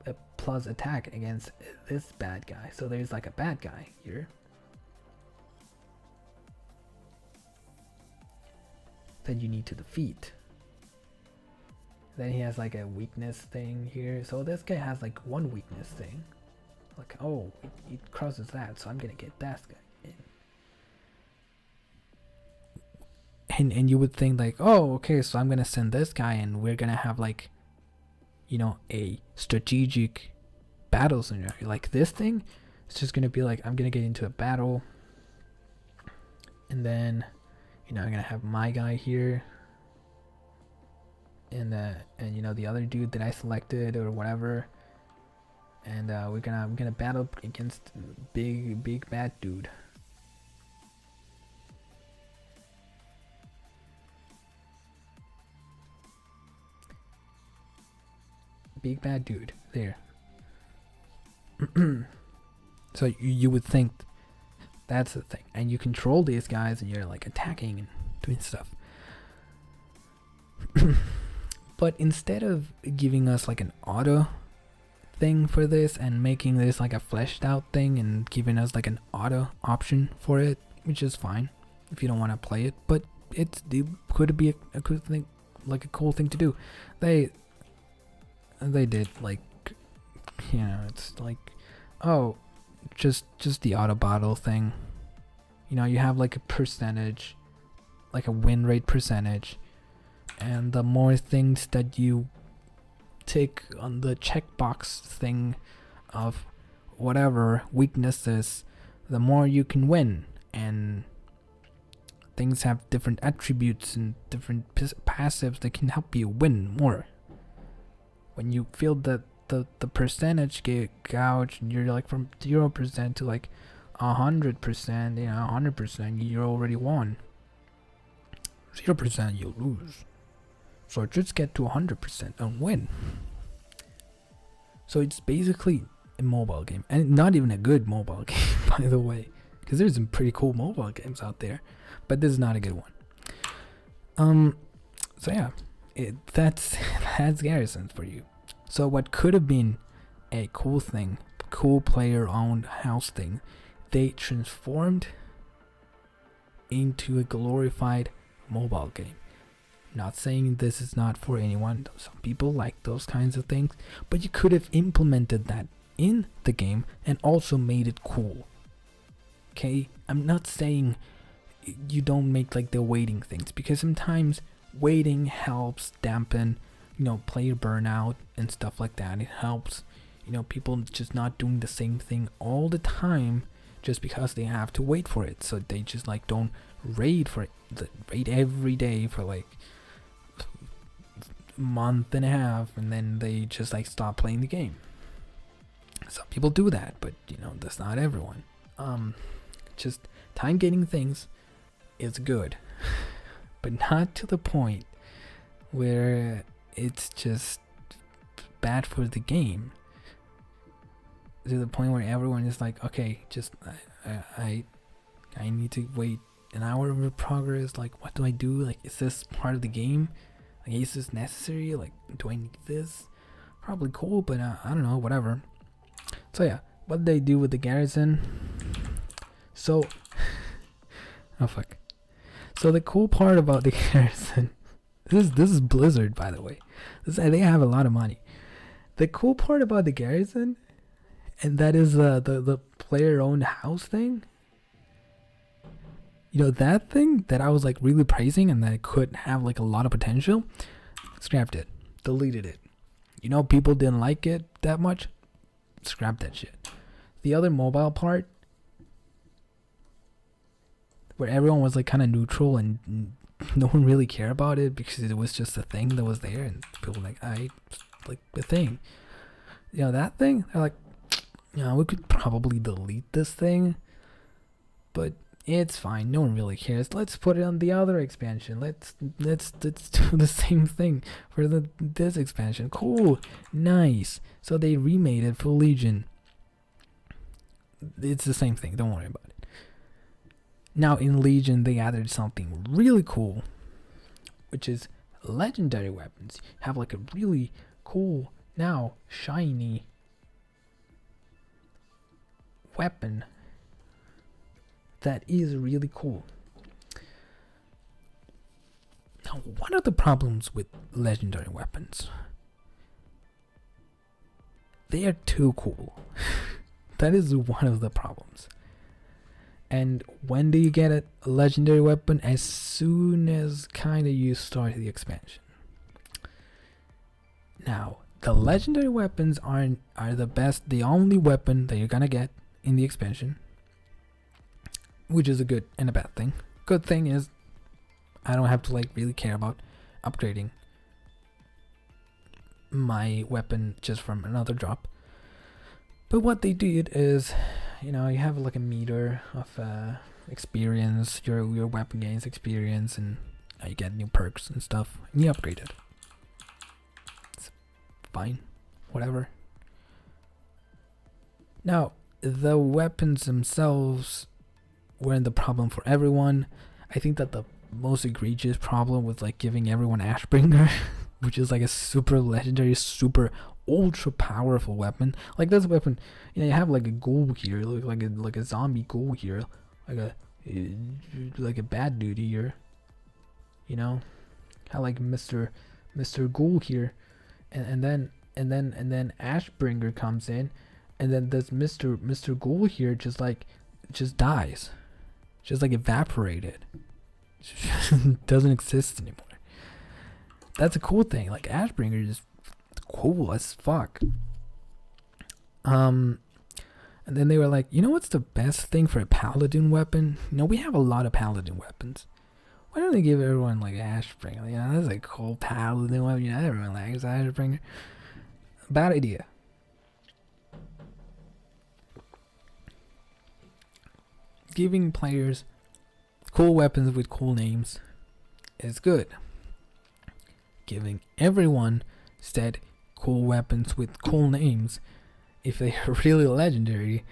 a plus attack against this bad guy. So there's like a bad guy here that you need to defeat. Then he has like a weakness thing here. So this guy has like one weakness thing. Like, oh, it crosses that, so I'm gonna get that guy in. And you would think like, oh, okay, so I'm gonna send this guy and we're gonna have like, you know, a strategic battle scenario. Like this thing, it's just gonna be like, I'm gonna get into a battle, and then, you know, I'm gonna have my guy here, and you know, the other dude that I selected or whatever, and we're gonna battle against big bad dude. Big bad dude there. So you would think that's the thing, and you control these guys and you're like attacking and doing stuff. But instead of giving us like an auto thing for this and making this like a fleshed out thing and giving us like an auto option for it, which is fine if you don't want to play it, but it could be a cool thing, like a cool thing to do. They did like, you know, it's like, oh, just the auto battle thing. You know, you have like a percentage, like a win rate percentage, and the more things that you tick on the checkbox thing of whatever weaknesses, the more you can win. And things have different attributes and different passives that can help you win more. When you feel that the percentage get gouged and you're like from 0% to like 100%, you know, 100%, you already won. 0% you lose. So just get to 100% and win. So it's basically a mobile game, and not even a good mobile game, by the way, because there's some pretty cool mobile games out there, but this is not a good one. So yeah, that's Garrisons for you. So what could have been a cool thing, cool player-owned house thing, they transformed into a glorified mobile game. Not saying this is not for anyone. Some people like those kinds of things, but you could have implemented that in the game and also made it cool. Okay, I'm not saying you don't make like the waiting things, because sometimes waiting helps dampen, you know, player burnout and stuff like that. It helps, you know, people just not doing the same thing all the time just because they have to wait for it. So they just like don't raid every day for like a month and a half, and then they just like stop playing the game. Some people do that, but you know, that's not everyone. Just time gating things is good, but not to the point where it's just bad for the game, to the point where everyone is like, okay, just I need to wait an hour of progress. Like, what do I do? Like, is this part of the game? Like, is this necessary? Like, do I need this? Probably cool, but I don't know, whatever. So yeah, what did they do with the garrison? So oh fuck. So the cool part about the garrison, this is Blizzard, by the way. They have a lot of money. The cool part about the garrison, and that is the player-owned house thing. You know, that thing that I was like really praising and that it could have like a lot of potential, scrapped it, deleted it. You know, people didn't like it that much, scrap that shit. The other mobile part, where everyone was like kind of neutral and no one really cared about it because it was just a thing that was there, and people were like, I like the thing. You know, that thing, they're like, you know, we could probably delete this thing, but it's fine. No one really cares. Let's put it on the other expansion. Let's do the same thing for this expansion. Cool, nice. So they remade it for Legion. It's the same thing. Don't worry about it. Now in Legion, they added something really cool, which is legendary weapons. Have like a really cool, now shiny weapon that is really cool. Now, what are the problems with legendary weapons? They are too cool. That is one of the problems. And when do you get a legendary weapon? As soon as kind of you start the expansion. Now, the legendary weapons are the best, the only weapon that you're gonna get in the expansion, which is a good and a bad thing. Good thing is I don't have to like really care about upgrading my weapon just from another drop. But what they did is, you know, you have like a meter of experience, your weapon gains experience, and you get new perks and stuff, and you upgrade it. It's fine, whatever. Now, the weapons themselves weren't the problem for everyone. I think that the most egregious problem was like giving everyone Ashbringer, which is like a super legendary, super ultra powerful weapon. Like this weapon, you know, you have like a ghoul here, like a zombie ghoul here, like a bad dude here. You know, how like Mr. Ghoul here, and then Ashbringer comes in, and then this Mr. Ghoul here just dies, just like evaporated. Doesn't exist anymore. That's a cool thing. Like Ashbringer is cool as fuck. And then they were like, you know what's the best thing for a paladin weapon? You know, we have a lot of paladin weapons. Why don't they give everyone like Ashbringer? You know, that's a cool paladin weapon. You know, everyone likes Ashbringer. Bad idea. Giving players cool weapons with cool names is good. Giving everyone instead cool weapons with cool names, if they are really legendary,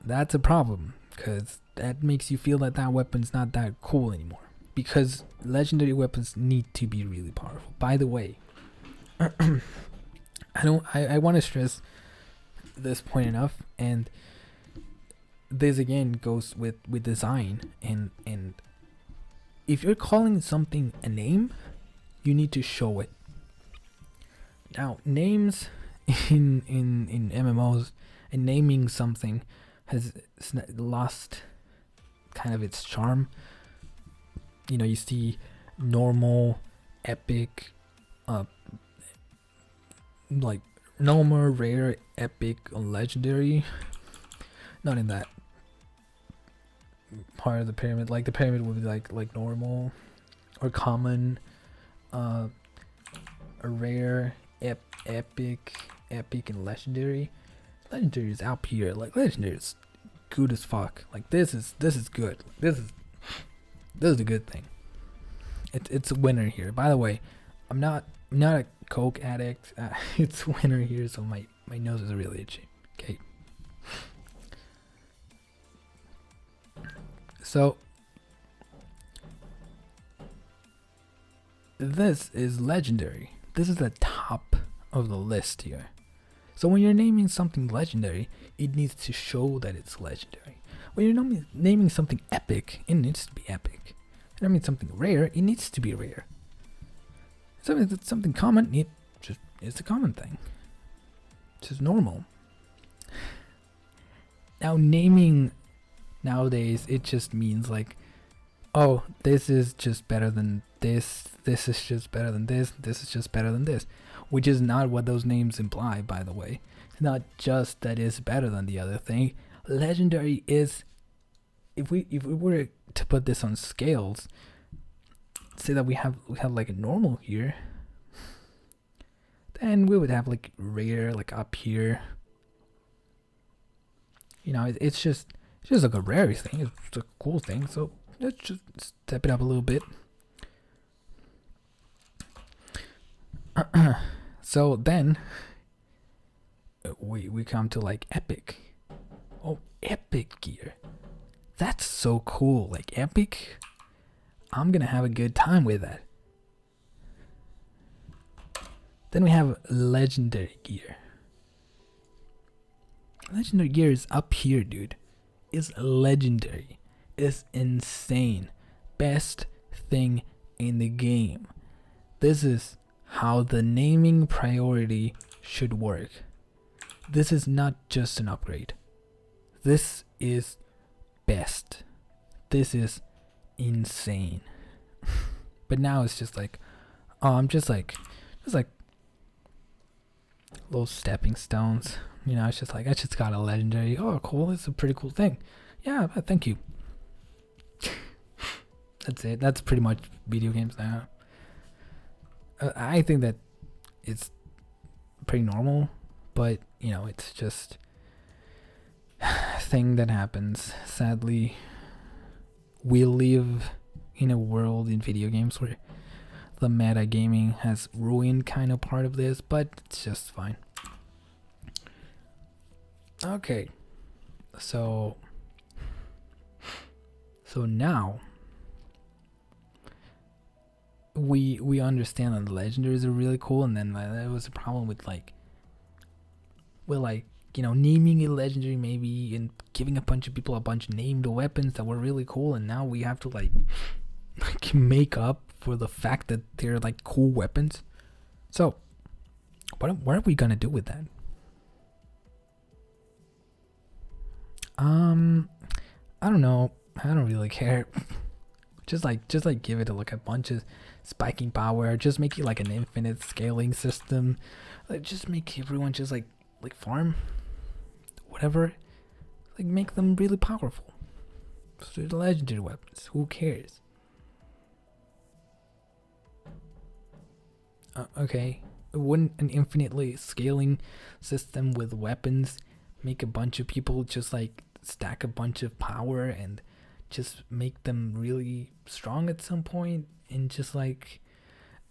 that's a problem, because that makes you feel that weapon's not that cool anymore. Because legendary weapons need to be really powerful. By the way, I want to stress this point enough, and this again goes with design, and if you're calling something a name, you need to show it. Now, names in MMOs, and naming something has lost kind of its charm. You know, you see normal, epic, like normal, rare, epic, legendary. Not in that part of the pyramid. Like the pyramid would be like normal or common, a rare, epic, and legendary. Legendary is out here. Like legendary is good as fuck. Like this is good. This is a good thing. It's a winner here. By the way, I'm not a coke addict. It's winter here, so my nose is really itchy. Okay. So this is legendary. This is the top of the list here. So when you're naming something legendary, it needs to show that it's legendary. When you're naming something epic, it needs to be epic. When you name something rare, it needs to be rare. Something common, it's a common thing. It's just normal. Now naming nowadays, it just means like oh, this is just better than this, this is just better than this is just better than this, which is not what those names imply, by the way. It's not just that it's better than the other thing. Legendary is, if we were to put this on scales, say that we have like a normal here, then we would have like rare like up here. You know, it's just like a rare thing. It's a cool thing. So let's just step it up a little bit. So then we come to like epic. Oh, epic gear. That's so cool. Like epic. I'm gonna have a good time with that. Then we have legendary gear. Legendary gear is up here, dude. It's legendary. It's insane. Best thing in the game. This is how the naming priority should work. This is not just an upgrade. This is best. This is insane. But now it's just like, oh, I'm just like little stepping stones. You know, it's just like, I just got a legendary. Oh, cool. It's a pretty cool thing. Yeah, thank you. That's it. That's pretty much video games now. I think that it's pretty normal, but you know, it's just a thing that happens. Sadly, we live in a world in video games where the meta gaming has ruined kind of part of this, but it's just fine. Okay, so now we understand that the legendaries are really cool, and then there was a problem with like, you know, naming a legendary maybe and giving a bunch of people a bunch of named weapons that were really cool, and now we have to like make up for the fact that they're like cool weapons. So what are we gonna do with that? I don't know. I don't really care. just like give it a bunch of spiking power. Just make it like an infinite scaling system. Like just make everyone just like farm whatever. Like make them really powerful. So the legendary weapons. Who cares? Okay. Wouldn't an infinitely scaling system with weapons make a bunch of people just like stack a bunch of power and just make them really strong at some point? And just like,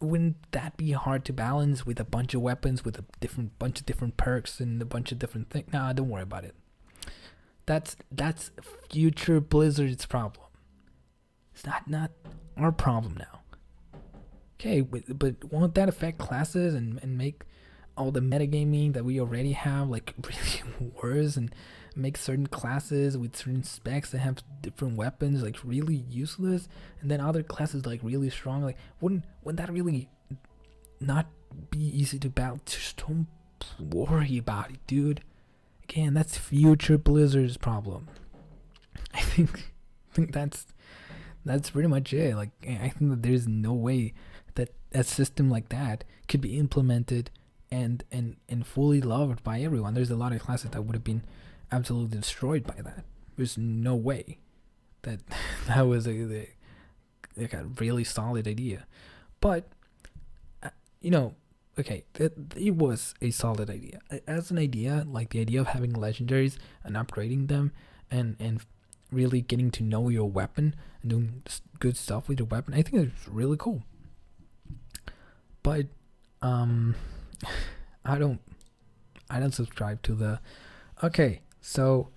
wouldn't that be hard to balance with a bunch of weapons with a bunch of different perks and a bunch of different things? Nah, don't worry about it. That's future Blizzard's problem. It's not our problem now. Okay, but won't that affect classes and make all the metagaming that we already have like really worse, and make certain classes with certain specs that have different weapons like really useless, and then other classes like really strong? Like wouldn't that really not be easy to battle? Just don't worry about it, dude. Again, that's future Blizzard's problem. I think that's pretty much it. Like I think that there's no way that a system like that could be implemented and fully loved by everyone. There's a lot of classes that would have been absolutely destroyed by that. There's no way that was a really solid idea. But you know, okay, it was a solid idea. As an idea, like the idea of having legendaries and upgrading them and really getting to know your weapon and doing good stuff with your weapon, I think it's really cool. But I don't subscribe to the, okay, so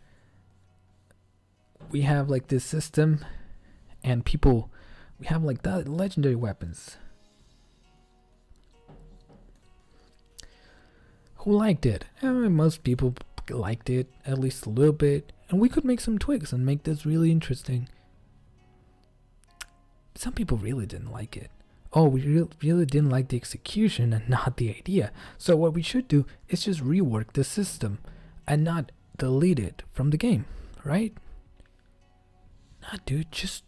we have like this system and people, we have like the legendary weapons. Who liked it? Most people liked it, at least a little bit, and we could make some tweaks and make this really interesting. Some people really didn't like it. Oh, we really didn't like the execution and not the idea. So what we should do is just rework the system and not delete it from the game, right? Nah, dude, just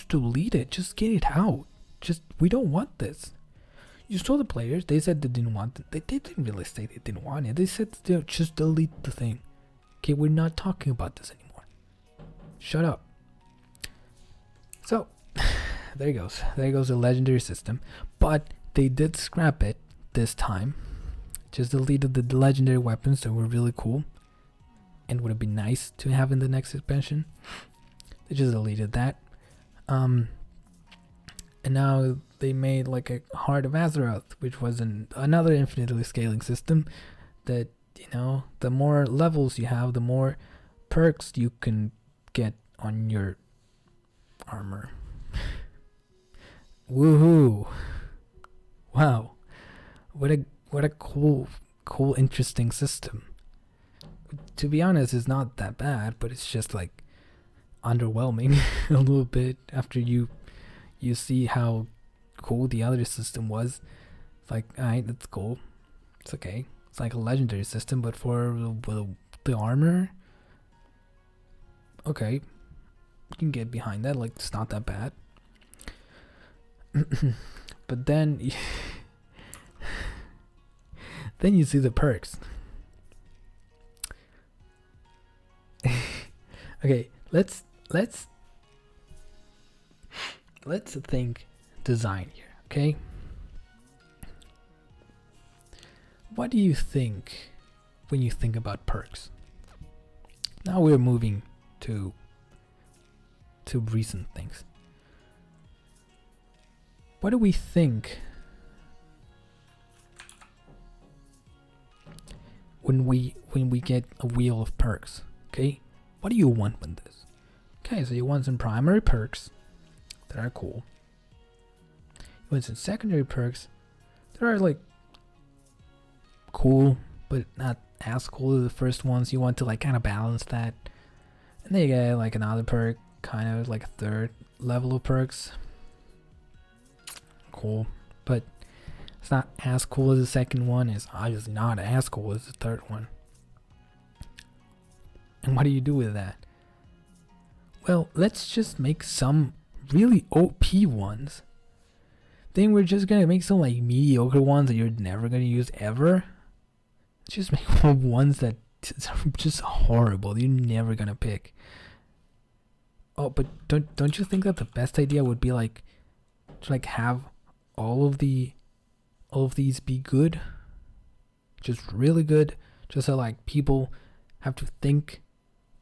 delete it. Just get it out. Just, we don't want this. You saw the players. They said they didn't want it. They didn't really say they didn't want it. They said just delete the thing. Okay, we're not talking about this anymore. Shut up. So, there goes. There goes the legendary system. But they did scrap it this time. Just deleted the legendary weapons that were really cool and would have been nice to have in the next expansion. They just deleted that. And now they made like a Heart of Azeroth, which was another infinitely scaling system that, you know, the more levels you have, the more perks you can get on your armor. Woohoo! Wow, what a cool interesting system. To be honest, it's not that bad, but it's just like underwhelming a little bit after you see how cool the other system was. It's like, alright, that's cool. It's okay. It's like a legendary system, but for the armor, okay, you can get behind that. Like, it's not that bad. But then, then you see the perks. Okay, let's think design here, okay? What do you think when you think about perks? Now we're moving to recent things. What do we think when we get a wheel of perks? Okay, what do you want with this? Okay, so you want some primary perks that are cool. You want some secondary perks that are like cool, but not as cool as the first ones. You want to like kind of balance that. And then you get like another perk, kind of like a third level of perks. Cool, but it's not as cool as the second one. It's obviously not as cool as the third one. And what do you do with that? Well, let's just make some really OP ones. Then we're just gonna make some like mediocre ones that you're never gonna use ever. Just make ones that are just horrible. You're never gonna pick. Oh, but don't you think that the best idea would be like to like have all of these be good, just really good, just so like people have to think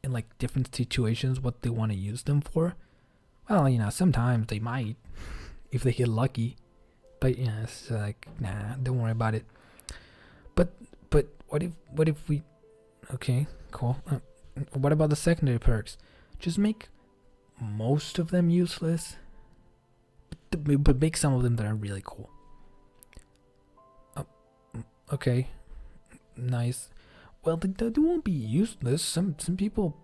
in like different situations what they want to use them for. Well, you know, sometimes they might if they get lucky, but yeah, it's like, nah, don't worry about it. But what if we, okay, cool. What about the secondary perks? Just make most of them useless, but make some of them that are really cool. Okay, nice. Well, they won't be useless. Some people,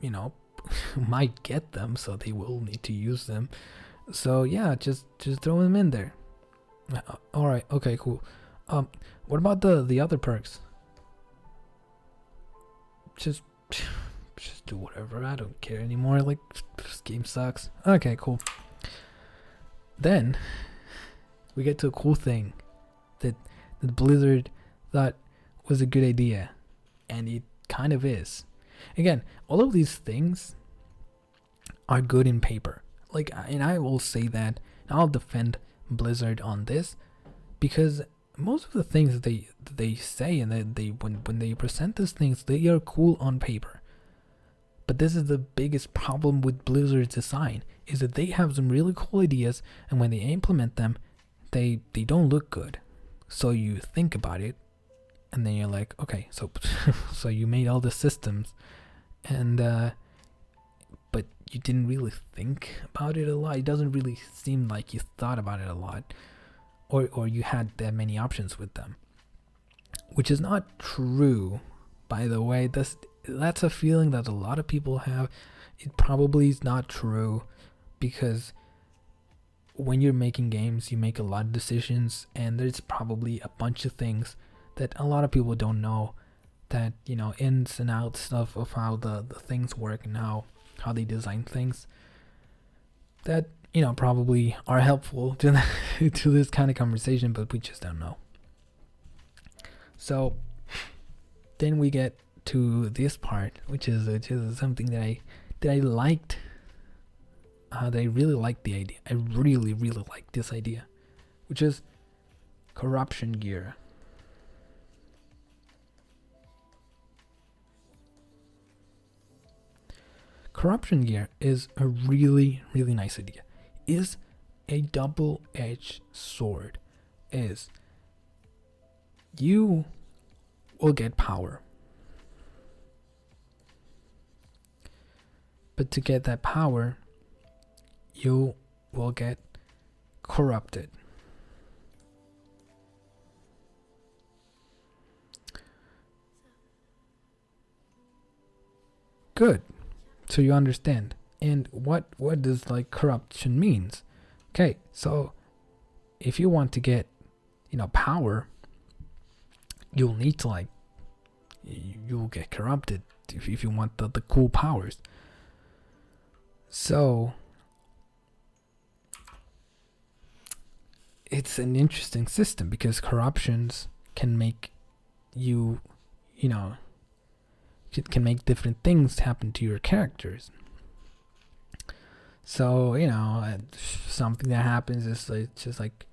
you know, might get them, so they will need to use them. So yeah, just throw them in there. All right. Okay. Cool. What about the other perks? Just do whatever. I don't care anymore. Like, this game sucks. Okay. Cool. Then we get to a cool thing that Blizzard thought was a good idea, and it kind of is. Again, all of these things are good in paper. Like, and I will say that, and I'll defend Blizzard on this, because most of the things that they say and that they when they present these things, they are cool on paper. But this is the biggest problem with Blizzard's design, is that they have some really cool ideas, and when they implement them, they don't look good. So you think about it, and then you're like, okay, so so you made all the systems, and but you didn't really think about it a lot. It doesn't really seem like you thought about it a lot, or you had that many options with them, which is not true, by the way. That's a feeling that a lot of people have. It probably is not true, because when you're making games, you make a lot of decisions, and there's probably a bunch of things that a lot of people don't know, that, ins and outs of how the things work and how they design things. that, you know, probably are helpful to to this kind of conversation, but we just don't know. So then we get to this part, which is something that I liked. That I really liked the idea. I really liked this idea, which is corruption gear. Corruption gear is a really nice idea. Is a double-edged sword. Is you will get power, but to get that power, you will get corrupted. Good. So you understand. And what does like corruption means? Okay, so if you want to get, you know, power, you'll need to like you'll get corrupted if you want the cool powers. So it's an interesting system because corruptions can make you, you know, it can make different things happen to your characters. So, you know, something that happens is like, just like,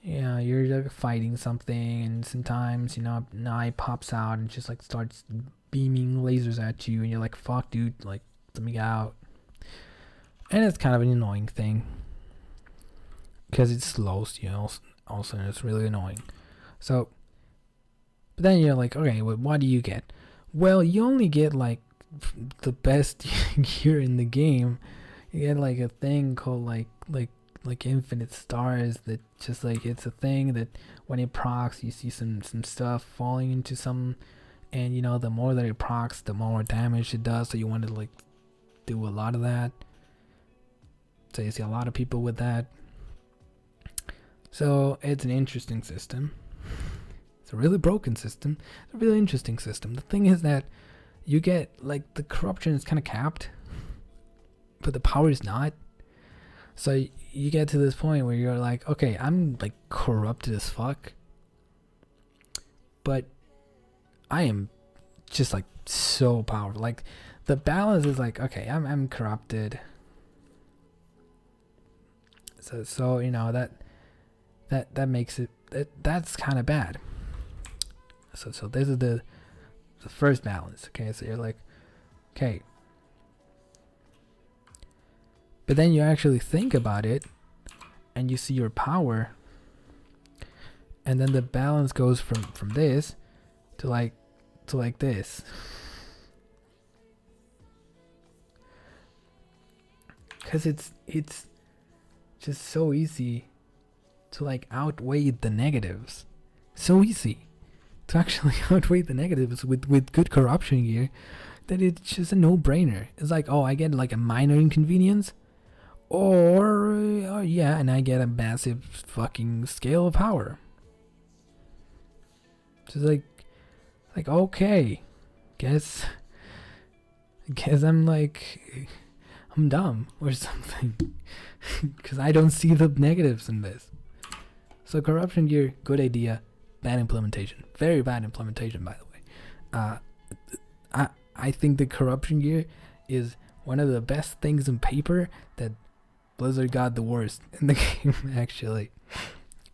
you know, you're like fighting something, and sometimes, you know, an eye pops out and just like starts beaming lasers at you, and you're like, fuck, dude, like, let me get out. And it's kind of an annoying thing because it slows you, also, and it's really annoying. So, but then you're like, okay, well, what do you get? Well, you only get like the best gear in the game. You get like a thing called like infinite stars that just like, it's a thing that when it procs, you see some stuff falling into some, and you know, the more that it procs, the more damage it does. So you want to like do a lot of that. So you see a lot of people with that. So it's an interesting system. It's a really broken system. It's a really interesting system. The thing is that you get like, the corruption is kind of capped, but the power is not. So you get to this point where you're like, okay, I'm like corrupted as fuck, but I am just like so powerful. Like the balance is like, okay, I'm corrupted. So you know, that makes it, that's kind of bad. So this is the first balance. Okay, so you're like, okay, but then you actually think about it and you see your power, and then the balance goes from this to like this, because it's just so easy to like outweigh the negatives. So easy to actually outweigh the negatives with good corruption gear that it's just a no-brainer. It's like, oh, I get like a minor inconvenience, or yeah, and I get a massive fucking scale of power. Just like okay, guess I'm like, I'm dumb or something, because I don't see the negatives in this. So corruption gear, good idea, bad implementation, very bad implementation, by the way. I think the corruption gear is one of the best things in paper that Blizzard got the worst in the game. Actually,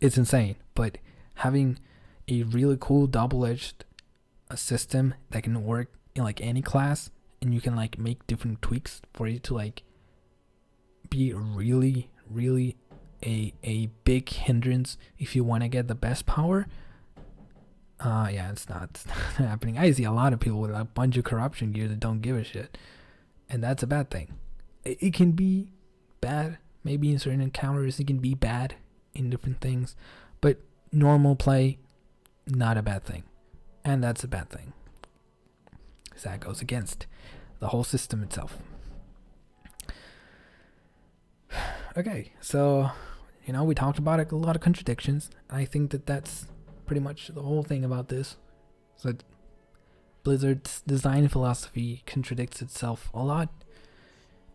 it's insane. But having a really cool double-edged system that can work in like any class, and you can like make different tweaks for it to like be really a big hindrance if you want to get the best power. Yeah, it's not happening. I see a lot of people with a bunch of corruption gear that don't give a shit, and that's a bad thing. It can be bad, maybe in certain encounters. It can be bad in different things, but normal play, not a bad thing, and that's a bad thing. So that goes against the whole system itself. Okay, so you know, we talked about a lot of contradictions. I think that that's pretty much the whole thing about this. So Blizzard's design philosophy contradicts itself a lot,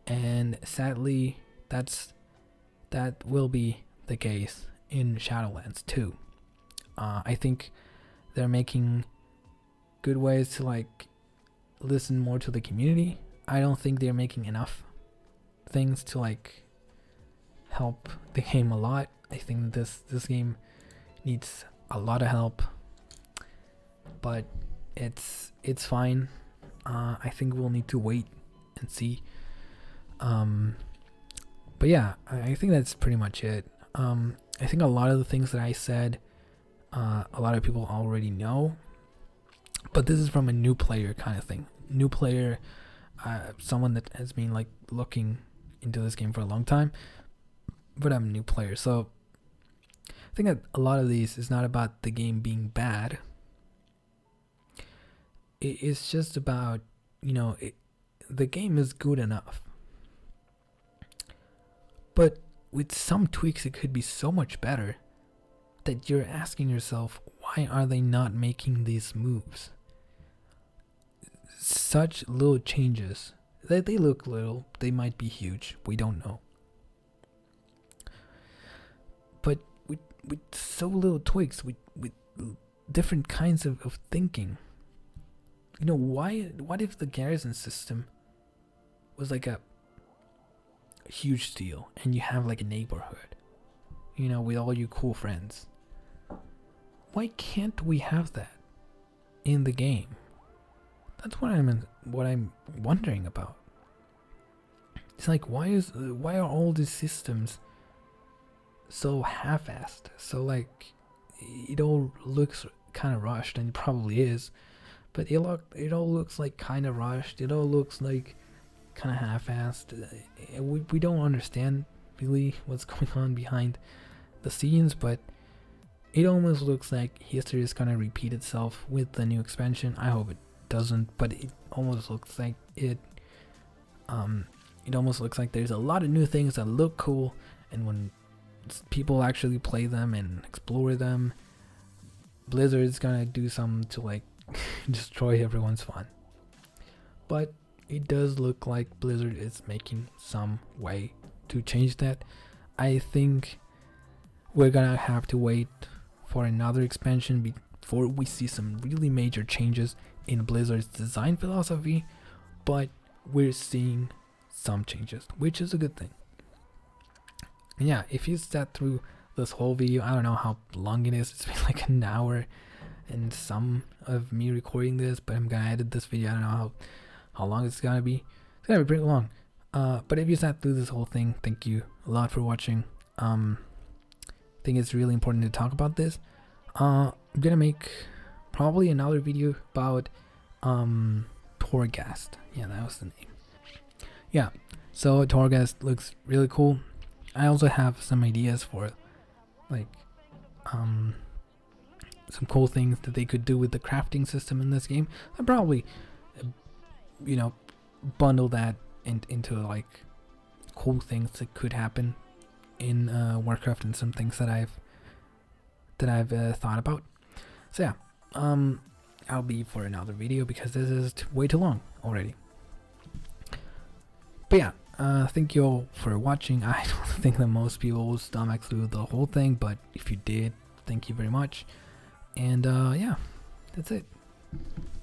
and sadly that will be the case in Shadowlands too. I think they're making good ways to like listen more to the community. I don't think they're making enough things to like help the game a lot. I think this game needs a lot of help, but it's fine. I think we'll need to wait and see. But yeah, I think that's pretty much it. I think a lot of the things that I said, a lot of people already know, but this is from a new player kind of thing. New player, someone that has been like looking into this game for a long time, but I'm a new player. So I think that a lot of these is not about the game being bad. It's just about, the game is good enough. But with some tweaks, it could be so much better that you're asking yourself, why are they not making these moves? Such little changes. They look little, they might be huge, we don't know. But with so little tweaks, with different kinds of thinking, what if the garrison system was like a huge deal and you have like a neighborhood, with all your cool friends? Why can't we have that in the game? That's what I'm wondering about. It's like, why are all these systems so half-assed? So like, it all looks kind of rushed, and it probably is, but it all looks like kind of rushed. It all looks like kind of half-assed. We don't understand really what's going on behind the scenes, but it almost looks like history is gonna repeat itself with the new expansion. I hope it doesn't, but it almost looks like it. It almost looks like there's a lot of new things that look cool, and when people actually play them and explore them, Blizzard's gonna do something to like destroy everyone's fun. But it does look like Blizzard is making some way to change that. I think we're gonna have to wait for another expansion before we see some really major changes in Blizzard's design philosophy, but we're seeing some changes, which is a good thing. And yeah, if you sat through this whole video, I don't know how long it is, it's been like an hour and some of me recording this, but I'm gonna edit this video. I don't know how long it's gonna be. It's gonna be pretty long. But if you sat through this whole thing, thank you a lot for watching. I think it's really important to talk about this. I'm gonna make probably another video about Torghast. Yeah, that was the name. Yeah, so Torghast looks really cool. I also have some ideas for like some cool things that they could do with the crafting system in this game. I'll probably bundle that into like cool things that could happen in Warcraft, and some things that I've thought about. So yeah, I'll be for another video because this is way too long already. But yeah, thank you all for watching. I don't think that most people will stomach through the whole thing, but if you did, thank you very much. And yeah, that's it.